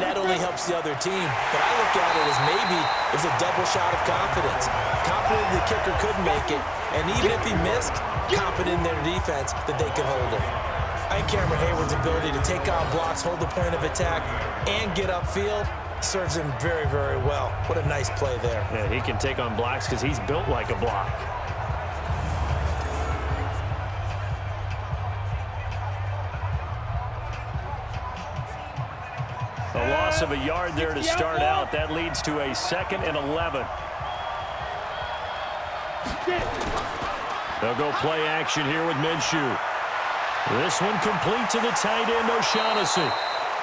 That only helps the other team. But I look at it as maybe it was a double shot of confidence. Confident the kicker could make it. And even if he missed, confident in their defense that they could hold him. I think Cameron Hayward's ability to take on blocks, hold the point of attack, and get upfield serves him very, very well. What a nice play there. Yeah, he can take on blocks because he's built like a block. A loss of a yard there to start out. That leads to a 2nd and 11. They'll go play action here with Minshew. This one complete to the tight end, O'Shaughnessy.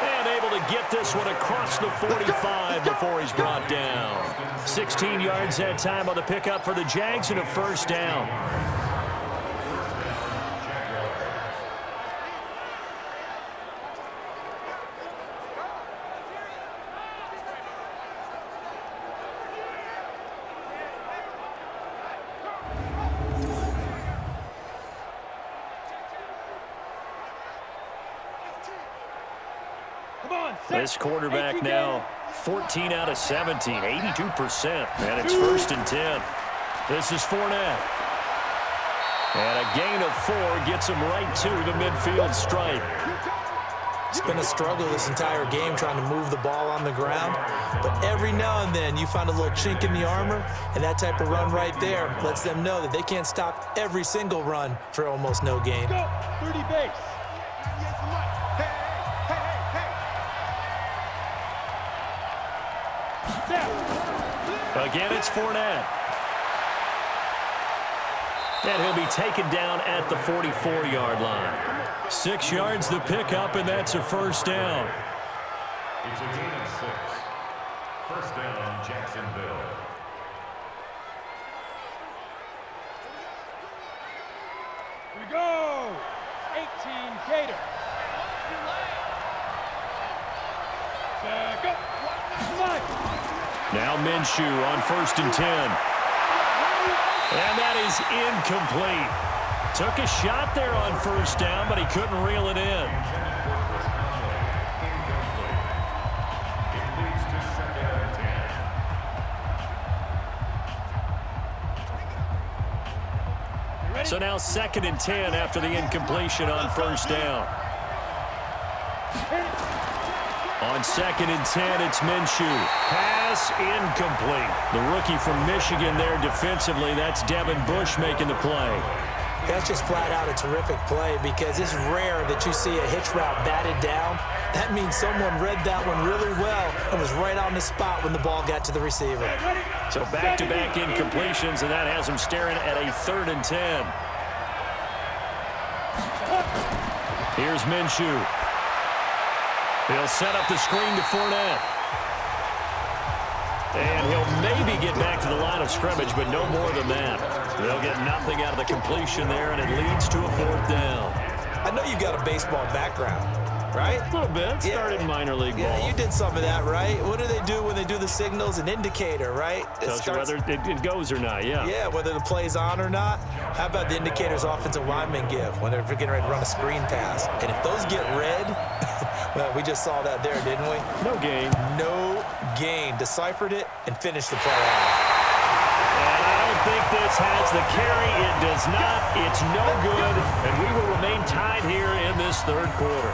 And able to get this one across the 45 before he's brought down. 16 yards that time on the pickup for the Jags and a first down. This quarterback now 14 out of 17, 82%. And it's 1st and 10. This is Fournette. And a gain of 4 gets him right to the midfield stripe. It's been a struggle this entire game trying to move the ball on the ground. But every now and then you find a little chink in the armor, and that type of run right there lets them know that they can't stop every single run for almost no gain. Go, 30 base. Again, it's Fournette. And he'll be taken down at the 44-yard line. 6 yards the pickup, and that's a first down. It's a gain of 6. First down, Jacksonville. Here we go. 18 Gator. Go. Now Minshew on 1st and 10. And that is incomplete. Took a shot there on first down, but he couldn't reel it in. So now 2nd and 10 after the incompletion on first down. On 2nd and 10, it's Minshew. Pass incomplete. The rookie from Michigan there defensively. That's Devin Bush making the play. That's just flat out a terrific play because it's rare that you see a hitch route batted down. That means someone read that one really well and was right on the spot when the ball got to the receiver. So back-to-back incompletions, and that has him staring at a 3rd and 10. Here's Minshew. He'll set up the screen to Fournette. And he'll maybe get back to the line of scrimmage, but no more than that. They'll get nothing out of the completion there, and it leads to a 4th down. I know you got a baseball background, right? A little bit. Started in minor league ball. Yeah, you did some of that, right? What do they do when they do the signals? An indicator, right? Tells you whether it goes or not, yeah. Yeah, whether the play's on or not. How about the indicators offensive linemen give when they're getting ready to run a screen pass? And if those get red, well, we just saw that there, didn't we? No gain. No gain. Deciphered it and finished the play off. And I don't think this has the carry. It does not. It's no good. And we will remain tied here in this 3rd quarter.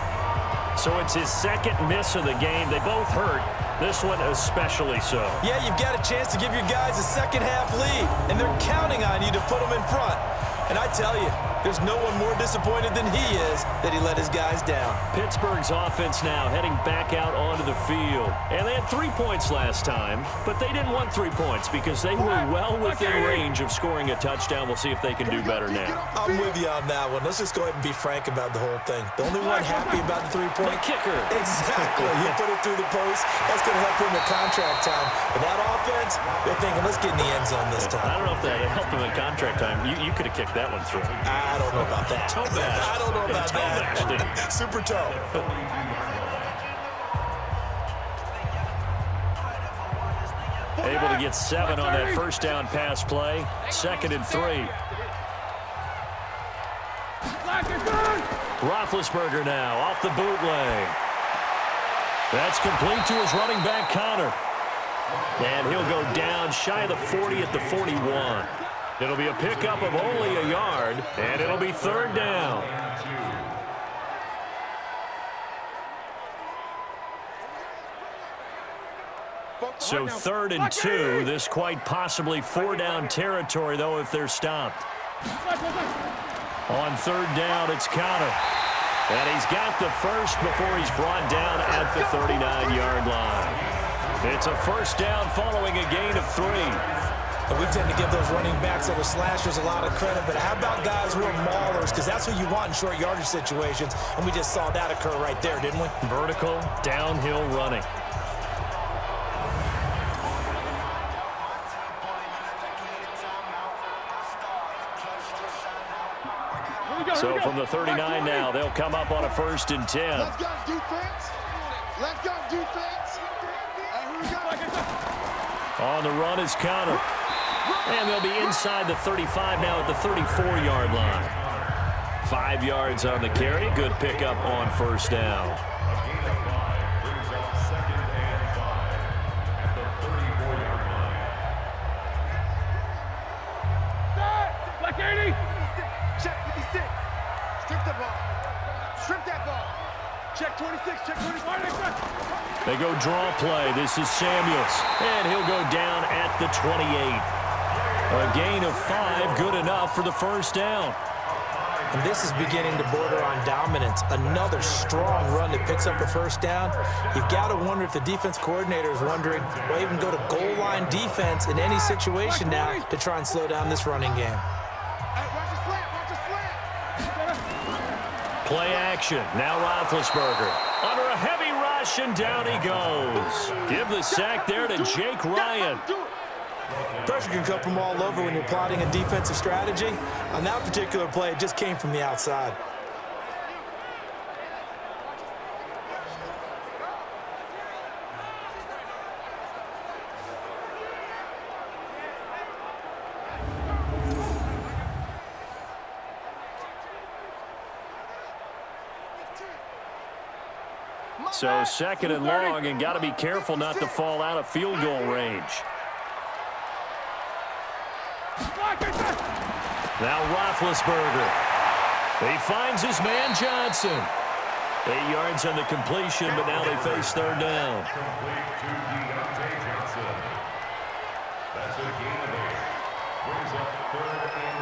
So it's his 2nd miss of the game. They both hurt. This one especially so. Yeah, you've got a chance to give your guys a second-half lead, and they're counting on you to put them in front. And I tell you, there's no one more disappointed than he is that he let his guys down. Pittsburgh's offense now heading back out onto the field. And they had 3 points last time, but they didn't want 3 points because they were well within range of scoring a touchdown. We'll see if they can do better now. I'm with you on that one. Let's just go ahead and be frank about the whole thing. The only one happy about the 3-point kicker. Exactly. He put it through the post. That's going to help him at contract time. But that offense, they're thinking, let's get in the end zone this time. I don't know if that helped him at contract time. You could have kicked that one through. I don't know about that. Toe bash. I don't know about that. Super toe. Able to get 7 on that first down pass play. 2nd and 3. Roethlisberger now off the bootleg. That's complete to his running back, Connor. And he'll go down shy of the 40 at the 41. It'll be a pickup of only a yard, and it'll be 3rd down. So 3rd and 2. This quite possibly 4-down territory, though, if they're stopped. On 3rd down, it's Connor. And he's got the first before he's brought down at the 39-yard line. It's a first down following a gain of 3. And we tend to give those running backs that are slashers a lot of credit, but how about guys who are maulers? Because that's what you want in short yardage situations, and we just saw that occur right there, didn't we? Vertical, downhill running. So from the 39 now, they'll come up on a 1st and 10. Let's go defense. Let's go defense. And here we go. On the run is Connor. And they'll be inside the 35 now at the 34-yard line. 5 yards on the carry. Good pickup on 1st down. A gain of 5 brings up 2nd and 5 at the 34-yard line. Black 80. Check 56. Strip the ball. Strip that ball. Check 26. Check 25. They go draw play. This is Samuels. And he'll go down at the 28. A gain of 5, good enough for the 1st down. And this is beginning to border on dominance. Another strong run that picks up the 1st down. You've got to wonder if the defense coordinator is wondering, well, even go to goal line defense in any situation now to try and slow down this running game. Watch the slant. Watch the slant. Play action. Now Roethlisberger. Under a heavy rush, and down he goes. Give the sack there to Jake Ryan. Pressure can come from all over when you're plotting a defensive strategy. On that particular play, it just came from the outside. So 2nd and long, and got to be careful not to fall out of field goal range. Now Roethlisberger. He finds his man Johnson. 8 yards on the completion, but now they face 3rd down. Complete to Deontay Johnson. That's a gain of 8. Brings up 3rd and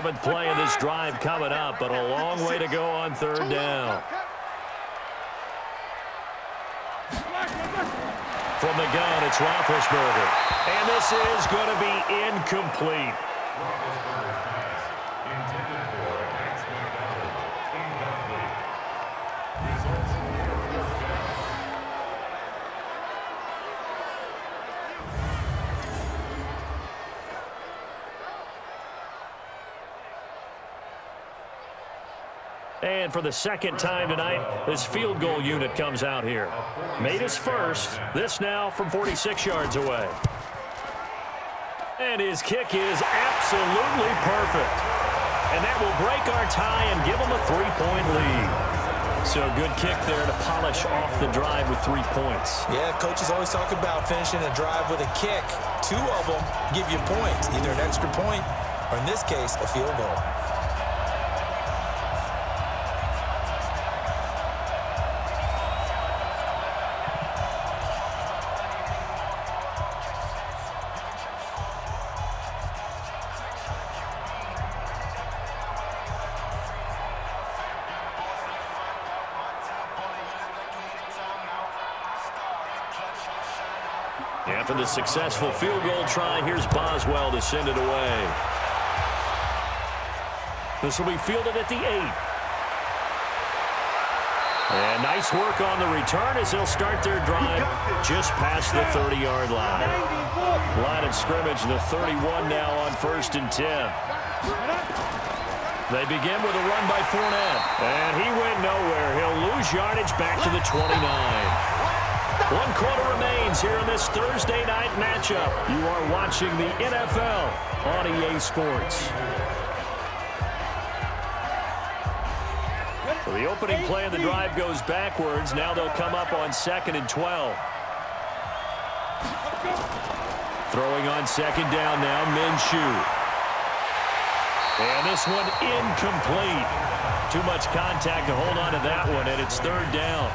11. 7th play of this drive coming up, but a long way to go on 3rd down. From the gun, it's Roethlisberger. And this is going to be incomplete. Roethlisberger's pass intended for Max McDonald. Incomplete. Results 4th down. And for the 2nd time tonight, this field goal unit comes out here. Made his first. This now from 46 yards away. And his kick is absolutely perfect. And that will break our tie and give him a 3-point lead. So good kick there to polish off the drive with 3 points. Yeah, coaches always talk about finishing a drive with a kick. 2 of them give you points, either an extra point or, in this case, a field goal. After the successful field goal try, here's Boswell to send it away. This will be fielded at the 8. And nice work on the return as they'll start their drive just past the 30-yard line. Line of scrimmage, the 31 now on 1st and 10. They begin with a run by Fournette. And he went nowhere. He'll lose yardage back to the 29. 1 quarter remains here in this Thursday night matchup. You are watching the NFL on EA Sports. So the opening play of the drive goes backwards. Now they'll come up on 2nd and 12. Throwing on 2nd down now, Minshew. And this one incomplete. Too much contact to hold on to that one, and it's 3rd down.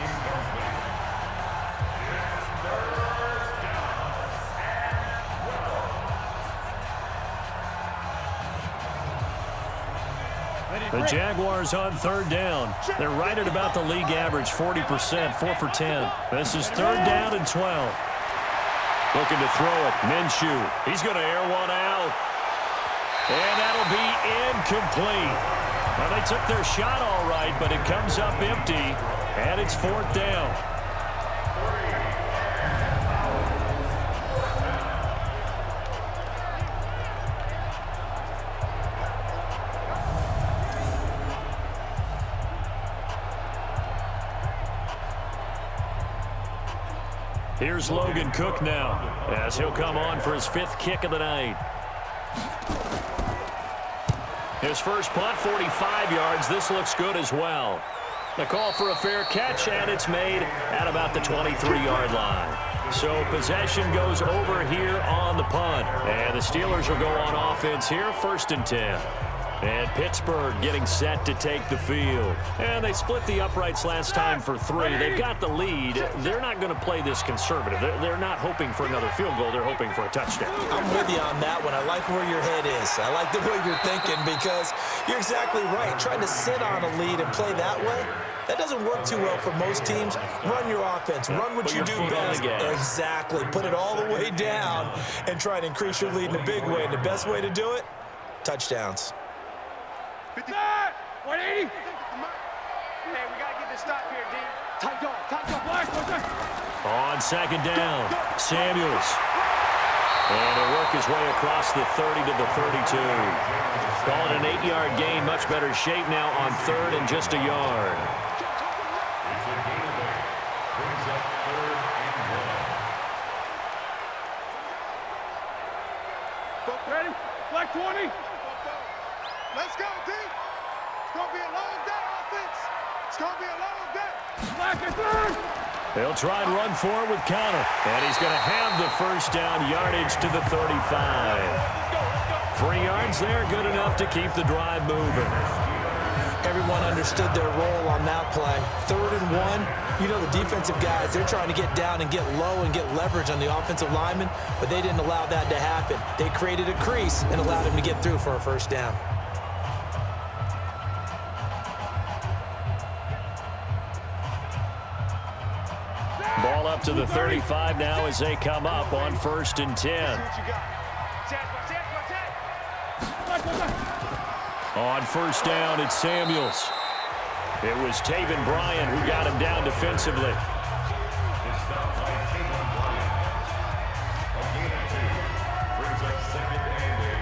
The Jaguars on third down. They're right at about the league average, 40%, 4 for 10. This is third down and 12. Looking to throw it. Minshew. He's going to air one out. And that'll be incomplete. Well, they took their shot all right, but it comes up empty, and it's fourth down. Here's Logan Cook now, as he'll come on for his 5th kick of the night. His first punt, 45 yards. This looks good as well. The call for a fair catch, and it's made at about the 23-yard line. So possession goes over here on the punt. And the Steelers will go on offense here, 1st and 10. And Pittsburgh getting set to take the field. And they split the uprights last time for 3. They've got the lead. They're not going to play this conservative. They're not hoping for another field goal. They're hoping for a touchdown. I'm with you on that one. I like where your head is. I like the way you're thinking because you're exactly right. Trying to sit on a lead and play that way, that doesn't work too well for most teams. Run your offense. Run what you do best. Exactly. Put it all the way down and try to increase your lead in a big way. And the best way to do it, touchdowns. 180. Hey, we got to get this stop here, D. Tight dog, black. On second down, Samuels. And he'll work his way across the 30 to the 32. Call it an 8-yard gain. Much better shape now on 3rd and just a yard. Ready? Black 20. Let's go, D. It's going to be a long day, offense. It's going to be a long day. Black is third. They'll try and run forward with Connor. And he's going to have the first down, yardage to the 35. 3 yards there, good enough to keep the drive moving. Everyone understood their role on that play. 3rd and 1. You know the defensive guys, they're trying to get down and get low and get leverage on the offensive lineman, but they didn't allow that to happen. They created a crease and allowed him to get through for a first down. Ball up to the 35 now as they come up on 1st and 10. On 1st down, it's Samuels. It was Taven Bryan who got him down defensively. Brings up 2nd and 8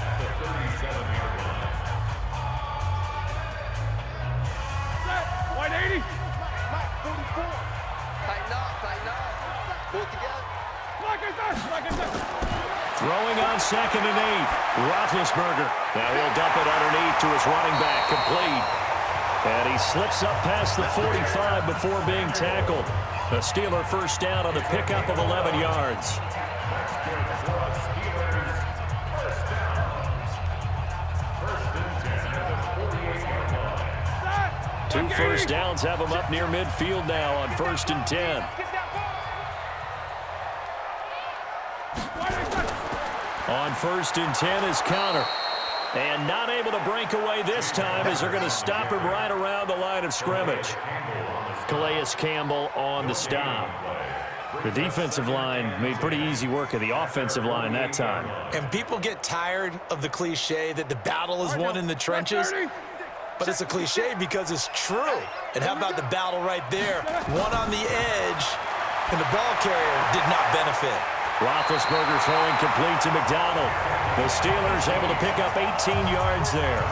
at the 37-yard line. 180. 44. Tighten up. Pull it together. Black is there. Throwing on 2nd and 8. Roethlisberger. Now he'll dump it underneath to his running back. Complete. And he slips up past the 45 before being tackled. The Steeler first down on the pickup of 11 yards. Two first downs have him up near midfield now on 1st and 10. On 1st and 10 is Connor. And not able to break away this time as they're going to stop him right around the line of scrimmage. Calais Campbell on the stop. The defensive line made pretty easy work of the offensive line that time. And people get tired of the cliche that the battle is won in the trenches. But it's a cliche because it's true. And how about the battle right there? One on the edge, and the ball carrier did not benefit. Roethlisberger throwing complete to McDonald. The Steelers able to pick up 18 yards there.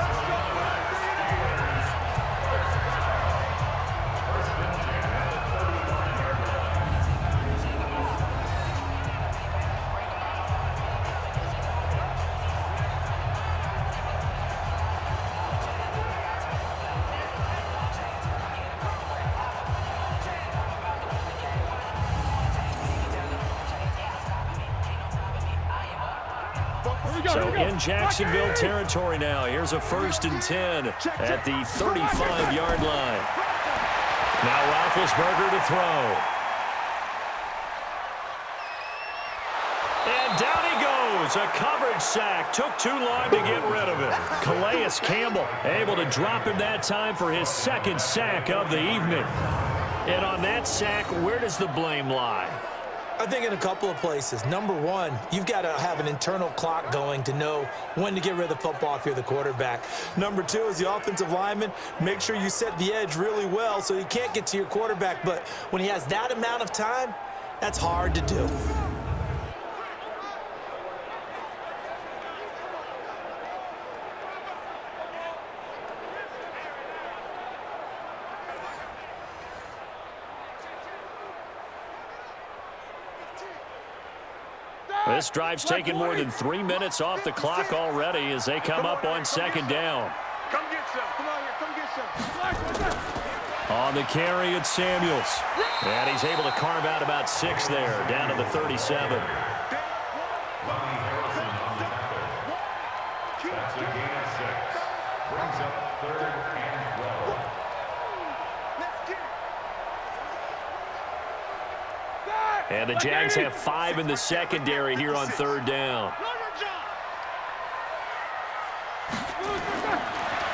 So in Jacksonville territory now. Here's a 1st and 10 at the 35-yard line. Now Roethlisberger to throw. And down he goes. A coverage sack. Took too long to get rid of it. Calais Campbell able to drop him that time for his second sack of the evening. And on that sack, where does the blame lie? I think in a couple of places. Number one, you've got to have an internal clock going to know when to get rid of the football if you're the quarterback. Number two is the offensive lineman. Make sure you set the edge really well so you can't get to your quarterback. But when he has that amount of time, that's hard to do. This drive's taken more than 3 minutes off the clock already as they come up on second down. Come get some. Come on here. Come get some. On the carry, it's Samuels. And he's able to carve out about 6 there, down to the 37. That's a gain of 6. Brings up 3rd and 12. And the Jags have 5 in the secondary here on 3rd down.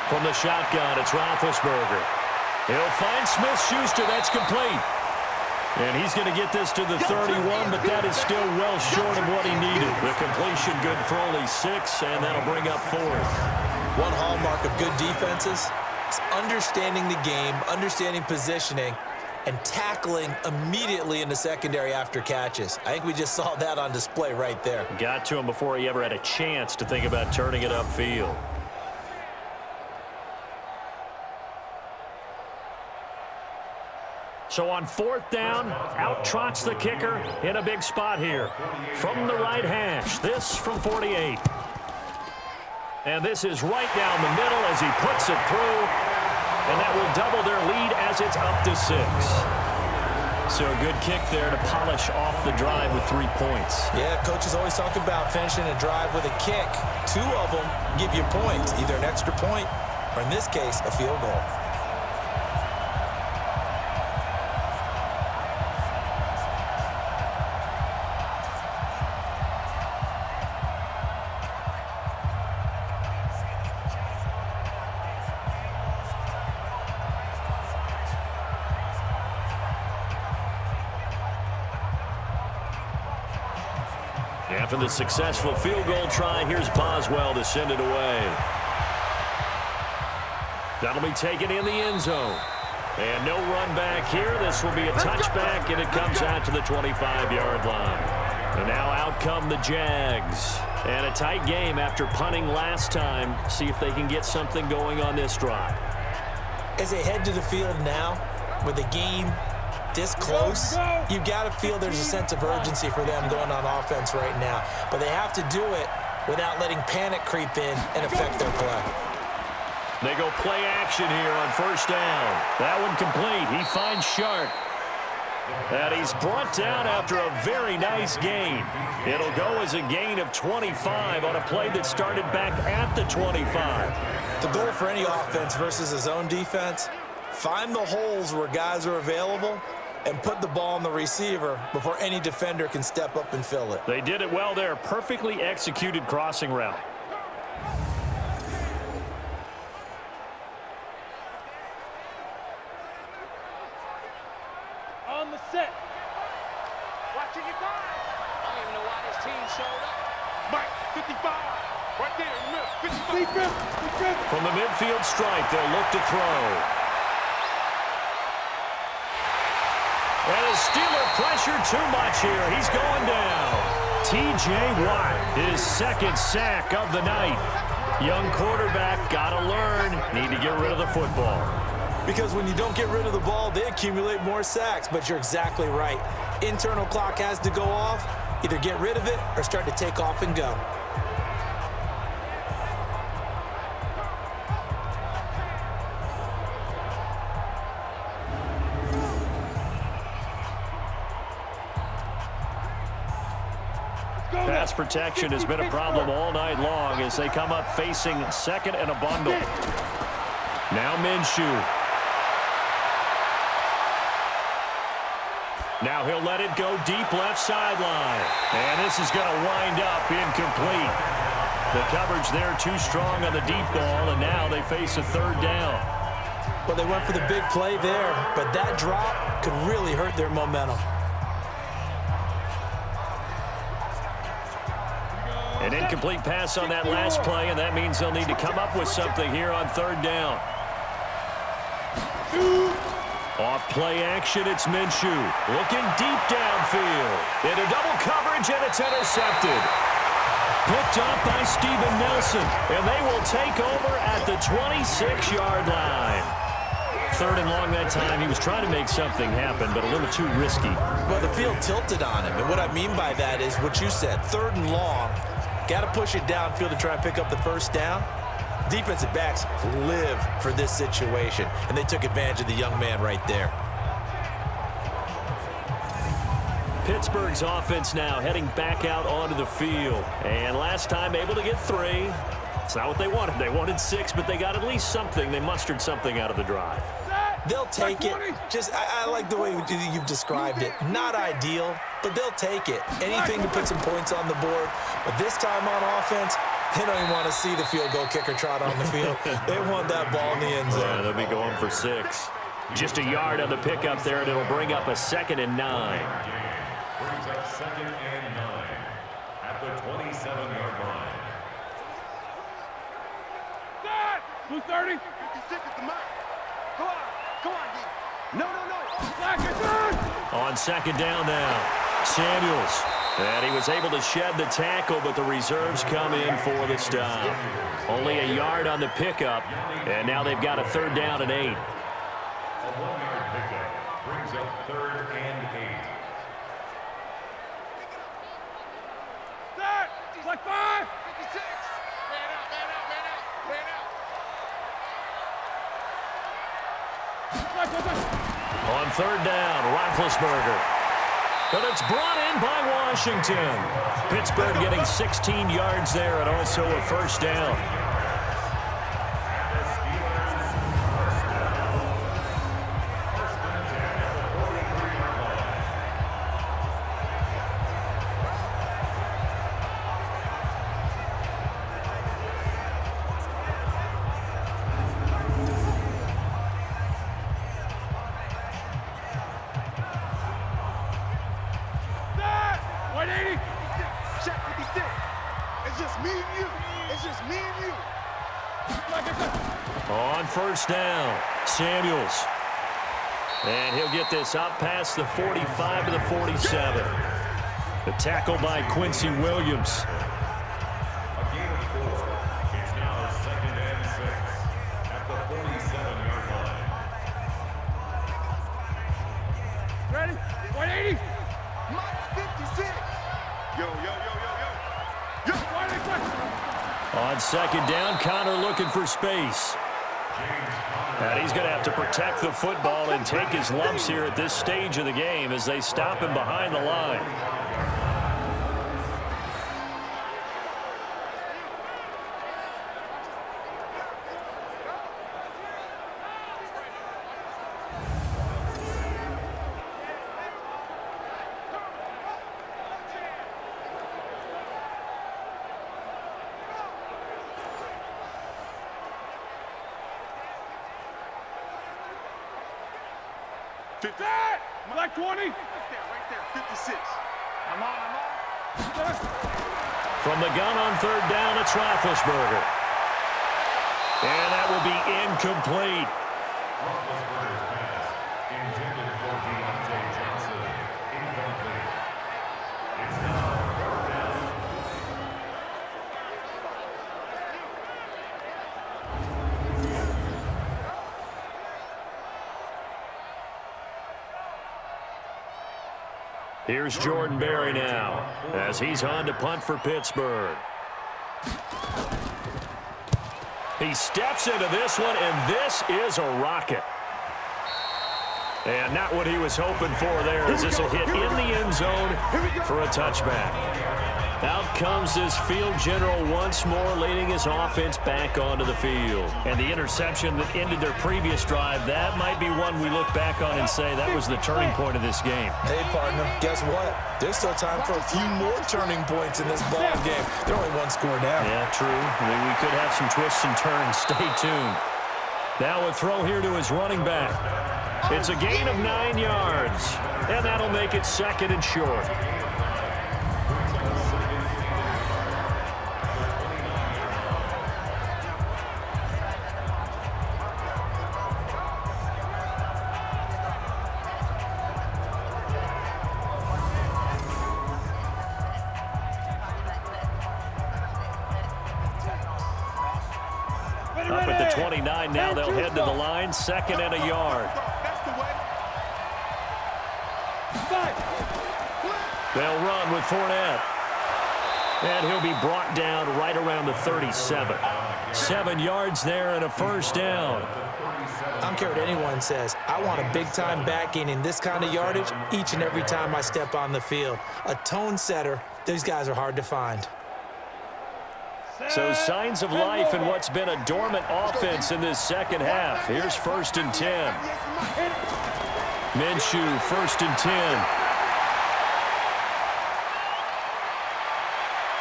From the shotgun, it's Roethlisberger. He'll find Smith-Schuster. That's complete. And he's going to get this to the 31, but that is still well short of what he needed. The completion good for only 6, and that'll bring up 4th. One hallmark of good defenses is understanding the game, understanding positioning, and tackling immediately in the secondary after catches. I think we just saw that on display right there. Got to him before he ever had a chance to think about turning it upfield. So on 4th down, out trots the kicker in a big spot here. From the right hash, this from 48. And this is right down the middle as he puts it through. And that will double their lead as it's up to 6. So a good kick there to polish off the drive with 3 points. Yeah, coaches always talk about finishing a drive with a kick. 2 of them give you points, either an extra point or, in this case, a field goal. After the successful field goal try, here's Boswell to send it away. That'll be taken in the end zone. And no run back here. This will be a touchback, and it comes out to the 25-yard line. And now out come the Jags. And a tight game after punting last time. See if they can get something going on this drive. As they head to the field now, with the game this close, you've got to feel there's a sense of urgency for them going on offense right now. But they have to do it without letting panic creep in and affect their play. They go play action here on 1st down. That one complete. He finds Shark. And he's brought down after a very nice gain. It'll go as a gain of 25 on a play that started back at the 25. The goal for any offense versus a zone defense, find the holes where guys are available and put the ball on the receiver before any defender can step up and fill it. They did it well there. Perfectly executed crossing route. On the set. Watching your guys. I don't even know why this team showed up. Mike, 55. Right there in the middle. 55. From the midfield stripe, they'll look to throw. And the Steeler pressure too much here. He's going down. T.J. Watt, his 2nd sack of the night. Young quarterback, got to learn. Need to get rid of the football. Because when you don't get rid of the ball, they accumulate more sacks. But you're exactly right. Internal clock has to go off. Either get rid of it or start to take off and go. Pass protection has been a problem all night long as they come up facing 2nd and a bundle. Now Minshew. Now he'll let it go deep left sideline. And this is going to wind up incomplete. The coverage there too strong on the deep ball, and now they face a third down. Well, they went for the big play there, but that drop could really hurt their momentum. An incomplete pass on that last play, and that means they'll need to come up with something here on third down. Off play action, it's Minshew. Looking deep downfield. Into double coverage, and it's intercepted. Picked up by Steven Nelson, and they will take over at the 26-yard line. Third and long that time. He was trying to make something happen, but a little too risky. Well, the field tilted on him, and what I mean by that is what you said. Third and long, got to push it downfield to try and pick up the first down. Defensive backs live for this situation, and they took advantage of the young man right there. Pittsburgh's offense now heading back out onto the field. And last time able to get 3. It's not what they wanted. They wanted 6, but they got at least something. They mustered something out of the drive. They'll take it. Just, I like the way you've described it. Not ideal, but they'll take it. Anything to put some points on the board. But this time on offense, they don't even want to see the field goal kicker trot on the field. They want that ball in the end zone. Yeah, they'll be going for 6. Just a yard on the pickup there, and it'll bring up a 2nd and 9. Brings up 2nd and 9 at the 27-yard line. 230. 56 at the mark. Come on, D. No. Black is on. On 2nd down now, Samuels. And he was able to shed the tackle, but the reserves come in for the stop. Only a yard on the pickup, and now they've got a 3rd down and 8. A 1-yard pickup brings up 3rd and 8. Set. Black 5. 56. On 3rd down, Roethlisberger. But it's brought in by Washington. Pittsburgh getting 16 yards there and also a 1st down. On 1st down, Samuels. And he'll get this up past the 45 to the 47. The tackle by Quincy Williams. A gain of 4. It's now 2nd and 6 at the 47-yard line. Ready? 180. Minus 56. Yo. On 2nd down, Connor looking for space. And he's going to have to protect the football and take his lumps here at this stage of the game as they stop him behind the line. Black 20. Right there. 56. I'm on. From the gun on 3rd down, it's Roethlisberger. And that will be incomplete. Roethlisberger's pass intended for Deontay Johnson. Incomplete. It's now 4th down. Here's Jordan Berry now as he's on to punt for Pittsburgh. He steps into this one, and this is a rocket. And not what he was hoping for there, as this will hit in the end zone for a touchback. Out comes this field general once more, leading his offense back onto the field. And the interception that ended their previous drive, that might be one we look back on and say that was the turning point of this game. Hey, partner, guess what? There's still time for a few more turning points in this ball game. They're only one score down. Yeah, true. We could have some twists and turns. Stay tuned. Now a throw here to his running back. It's a gain of 9 yards, and that'll make it 2nd and short. Up at the 29 now, they'll head to the line, 2nd and a yard. They'll run with Fournette. And he'll be brought down right around the 37. 7 yards there and a 1st down. I don't care what anyone says. I want a big-time back gaining this kind of yardage each and every time I step on the field. A tone setter, these guys are hard to find. So signs of life in what's been a dormant offense in this second half. Here's 1st and 10. Minshew, 1st and 10.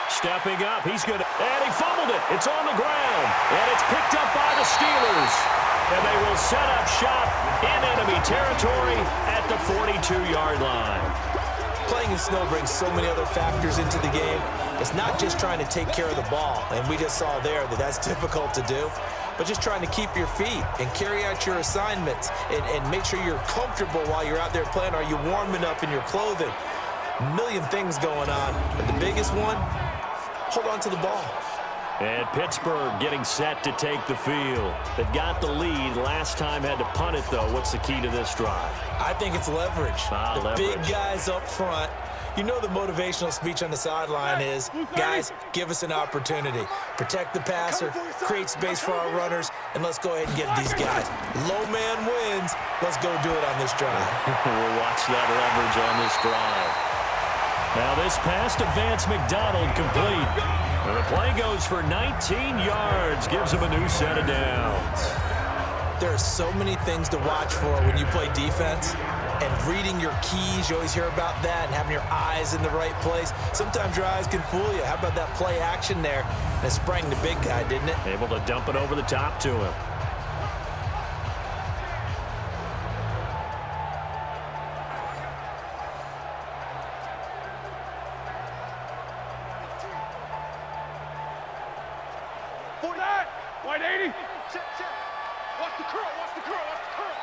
Stepping up, he's good. And he fumbled it. It's on the ground. And it's picked up by the Steelers. And they will set up shop in enemy territory at the 42-yard line. Playing in snow brings so many other factors into the game. It's not just trying to take care of the ball, and we just saw there that that's difficult to do, but just trying to keep your feet and carry out your assignments and make sure you're comfortable while you're out there playing. Are you warm enough in your clothing? A million things going on, but the biggest one, hold on to the ball. And Pittsburgh getting set to take the field. They've got the lead. Last time had to punt it, though. What's the key to this drive? I think it's leverage. The leverage. Big guys up front. You know the motivational speech on the sideline is, guys, give us an opportunity. Protect the passer, create space for our runners, and let's go ahead and get these guys. Low man wins. Let's go do it on this drive. We'll watch that leverage on this drive. Now this pass to Vance McDonald complete. And the play goes for 19 yards, gives him a new set of downs. There are so many things to watch for when you play defense, and reading your keys, you always hear about that, and having your eyes in the right place. Sometimes your eyes can fool you. How about that play action there? And it sprang the big guy, didn't it? Able to dump it over the top to him. White 80. Watch the curl, watch the curl, watch the curl.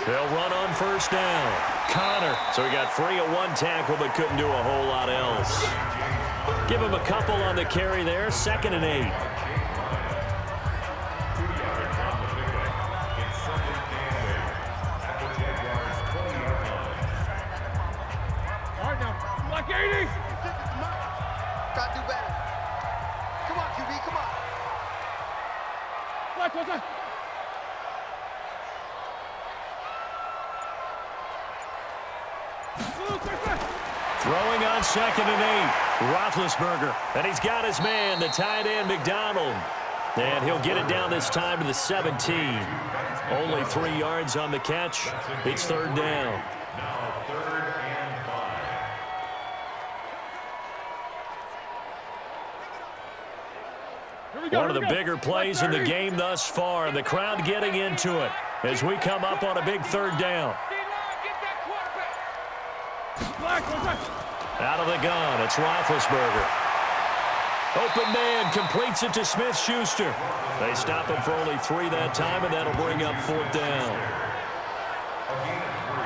They'll run on 1st down. Connor. So he got free of 1 tackle, but couldn't do a whole lot else. Give him a couple on the carry there. 2nd and 8. All right now, Black 80. Gotta do better. Come on, QB, come on. Black, what's that? Throwing on 2nd and 8. Roethlisberger. And he's got his man, the tight end, McDonald. And he'll get it down this time to the 17. Only 3 yards on the catch. It's 3rd down. Now 3rd and 5. One of the bigger plays in the game thus far. The crowd getting into it as we come up on a big 3rd down. Out of the gun, it's Roethlisberger. Open man completes it to Smith-Schuster. They stop him for only 3 that time, and that'll bring up 4th down. A gain of 3.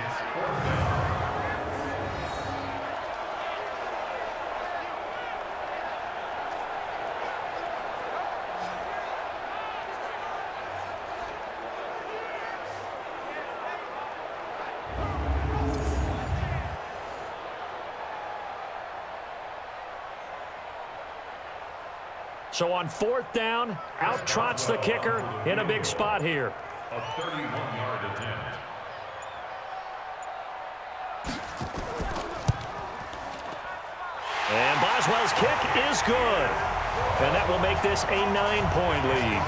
It's 4th down. So on 4th down, out trots the kicker in a big spot here. A 31-yard attempt. Boswell's kick is good. And that will make this a 9-point lead.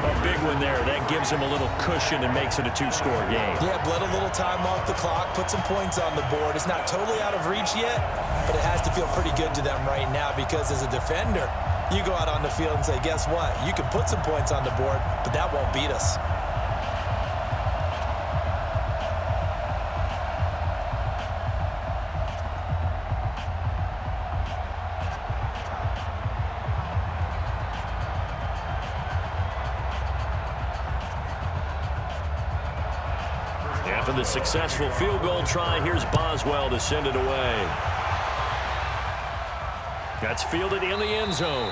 A big one there. That gives him a little cushion and makes it a 2-score game. Yeah, bled a little time off the clock, put some points on the board. It's not totally out of reach yet, but it has to feel pretty good to them right now because as a defender, you go out on the field and say, guess what? You can put some points on the board, but that won't beat us. After the successful field goal try, here's Boswell to send it away. That's fielded in the end zone.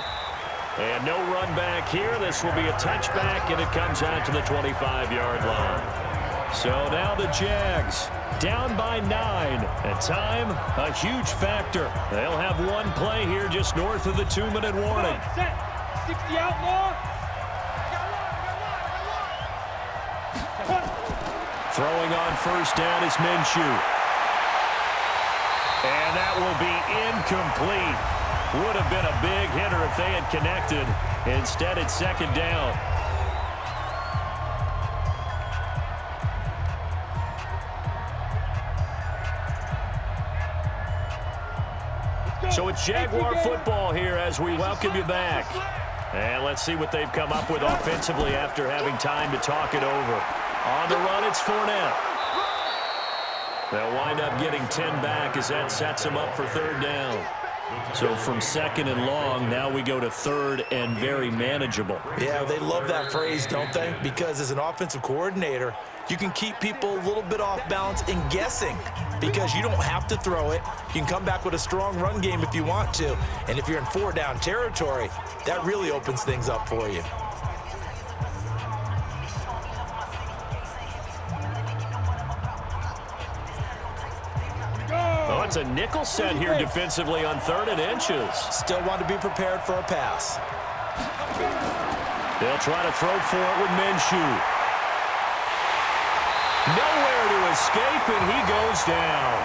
And no run back here. This will be a touchback, and it comes out to the 25-yard line. So now the Jags down by 9. And time, a huge factor. They'll have one play here just north of the 2-minute warning. Set. 60 outlaw. Throwing on first down is Minshew. And that will be incomplete. Would have been a big hitter if they had connected. Instead, it's second down. So it's Jaguar football here as we welcome you back. And let's see what they've come up with offensively after having time to talk it over. On the run, it's Fournette. They'll wind up getting 10 back as that sets them up for third down. So from second and long, now we go to third and very manageable. Yeah, they love that phrase, don't they? Because as an offensive coordinator, you can keep people a little bit off balance and guessing because you don't have to throw it. You can come back with a strong run game if you want to. And if you're in 4-down territory, that really opens things up for you. Oh, it's a nickel set here defensively on 3rd and inches. Still want to be prepared for a pass. They'll try to throw for it with Minshew. Nowhere to escape, and he goes down.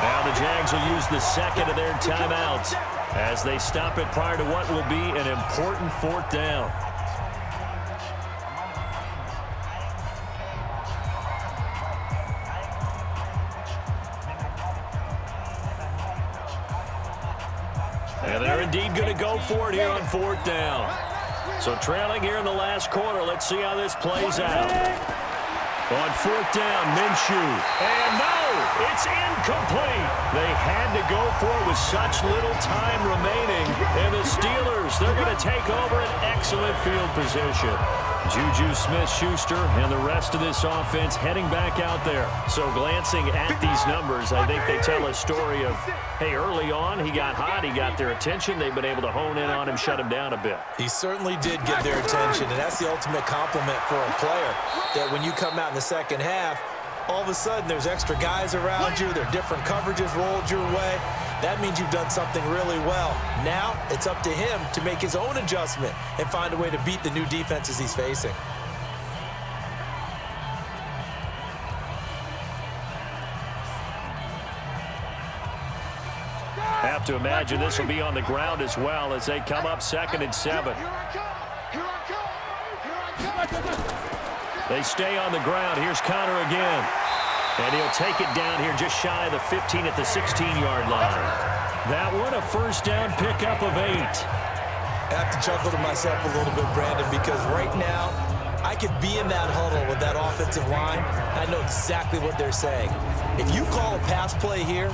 Now the Jags will use the second of their timeouts as they stop it prior to what will be an important 4th down. And they're indeed going to go for it here on 4th down. So trailing here in the last quarter. Let's see how this plays out. On 4th down, Minshew. And no, it's incomplete. They had to go for it with such little time remaining. And the Steelers, they're going to take over an excellent field position. Juju Smith-Schuster and the rest of this offense heading back out there. So glancing at these numbers, I think they tell a story of, hey, early on, he got hot, he got their attention. They've been able to hone in on him, shut him down a bit. He certainly did get their attention, and that's the ultimate compliment for a player, that when you come out in the second half, all of a sudden there's extra guys around you, there are different coverages rolled your way. That means you've done something really well. Now it's up to him to make his own adjustment and find a way to beat the new defenses he's facing. Have to imagine this will be on the ground as well as they come up 2nd and 7. They stay on the ground. Here's Connor again. And he'll take it down here just shy of the 15 at the 16-yard line. That one, a first down pickup of 8. I have to chuckle to myself a little bit, Brandon, because right now I could be in that huddle with that offensive line. I know exactly what they're saying. If you call a pass play here,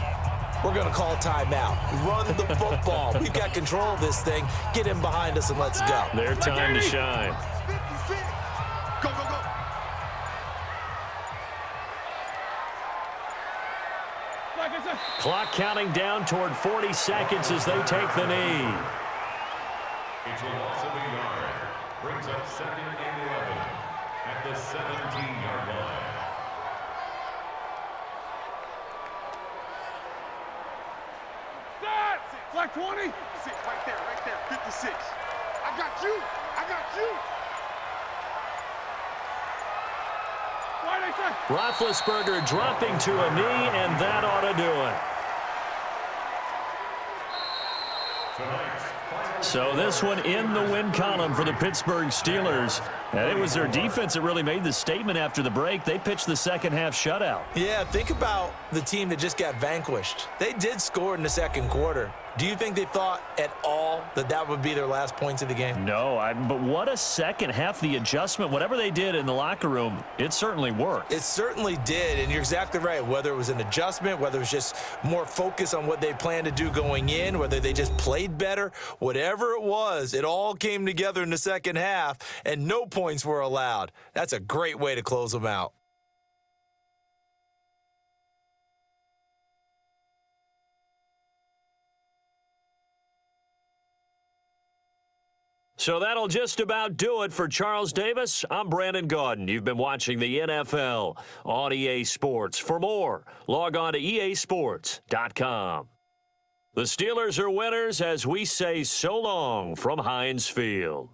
we're going to call a timeout. Run the football. We've got control of this thing. Get him behind us and let's go. Their time to shine. Go, go, go. Clock counting down toward 40 seconds as they take the knee. It's a loss of a yard. Brings up 2nd and 11 at the 17-yard line. Flag 20. 56, right there, 56. I got you. Roethlisberger dropping to a knee, and that ought to do it. So this one in the win column for the Pittsburgh Steelers. And it was their defense that really made the statement after the break. They pitched the second half shutout. Yeah, think about the team that just got vanquished. They did score in the second quarter. Do you think they thought at all that that would be their last points of the game? No, but what a second half. The adjustment, whatever they did in the locker room, it certainly worked. It certainly did, and you're exactly right. Whether it was an adjustment, whether it was just more focus on what they planned to do going in, whether they just played better, whatever it was, it all came together in the second half, and no points were allowed. That's a great way to close them out. So that'll just about do it for Charles Davis. I'm Brandon Gaudin. You've been watching the NFL on EA Sports. For more, log on to easports.com. The Steelers are winners as we say so long from Heinz Field.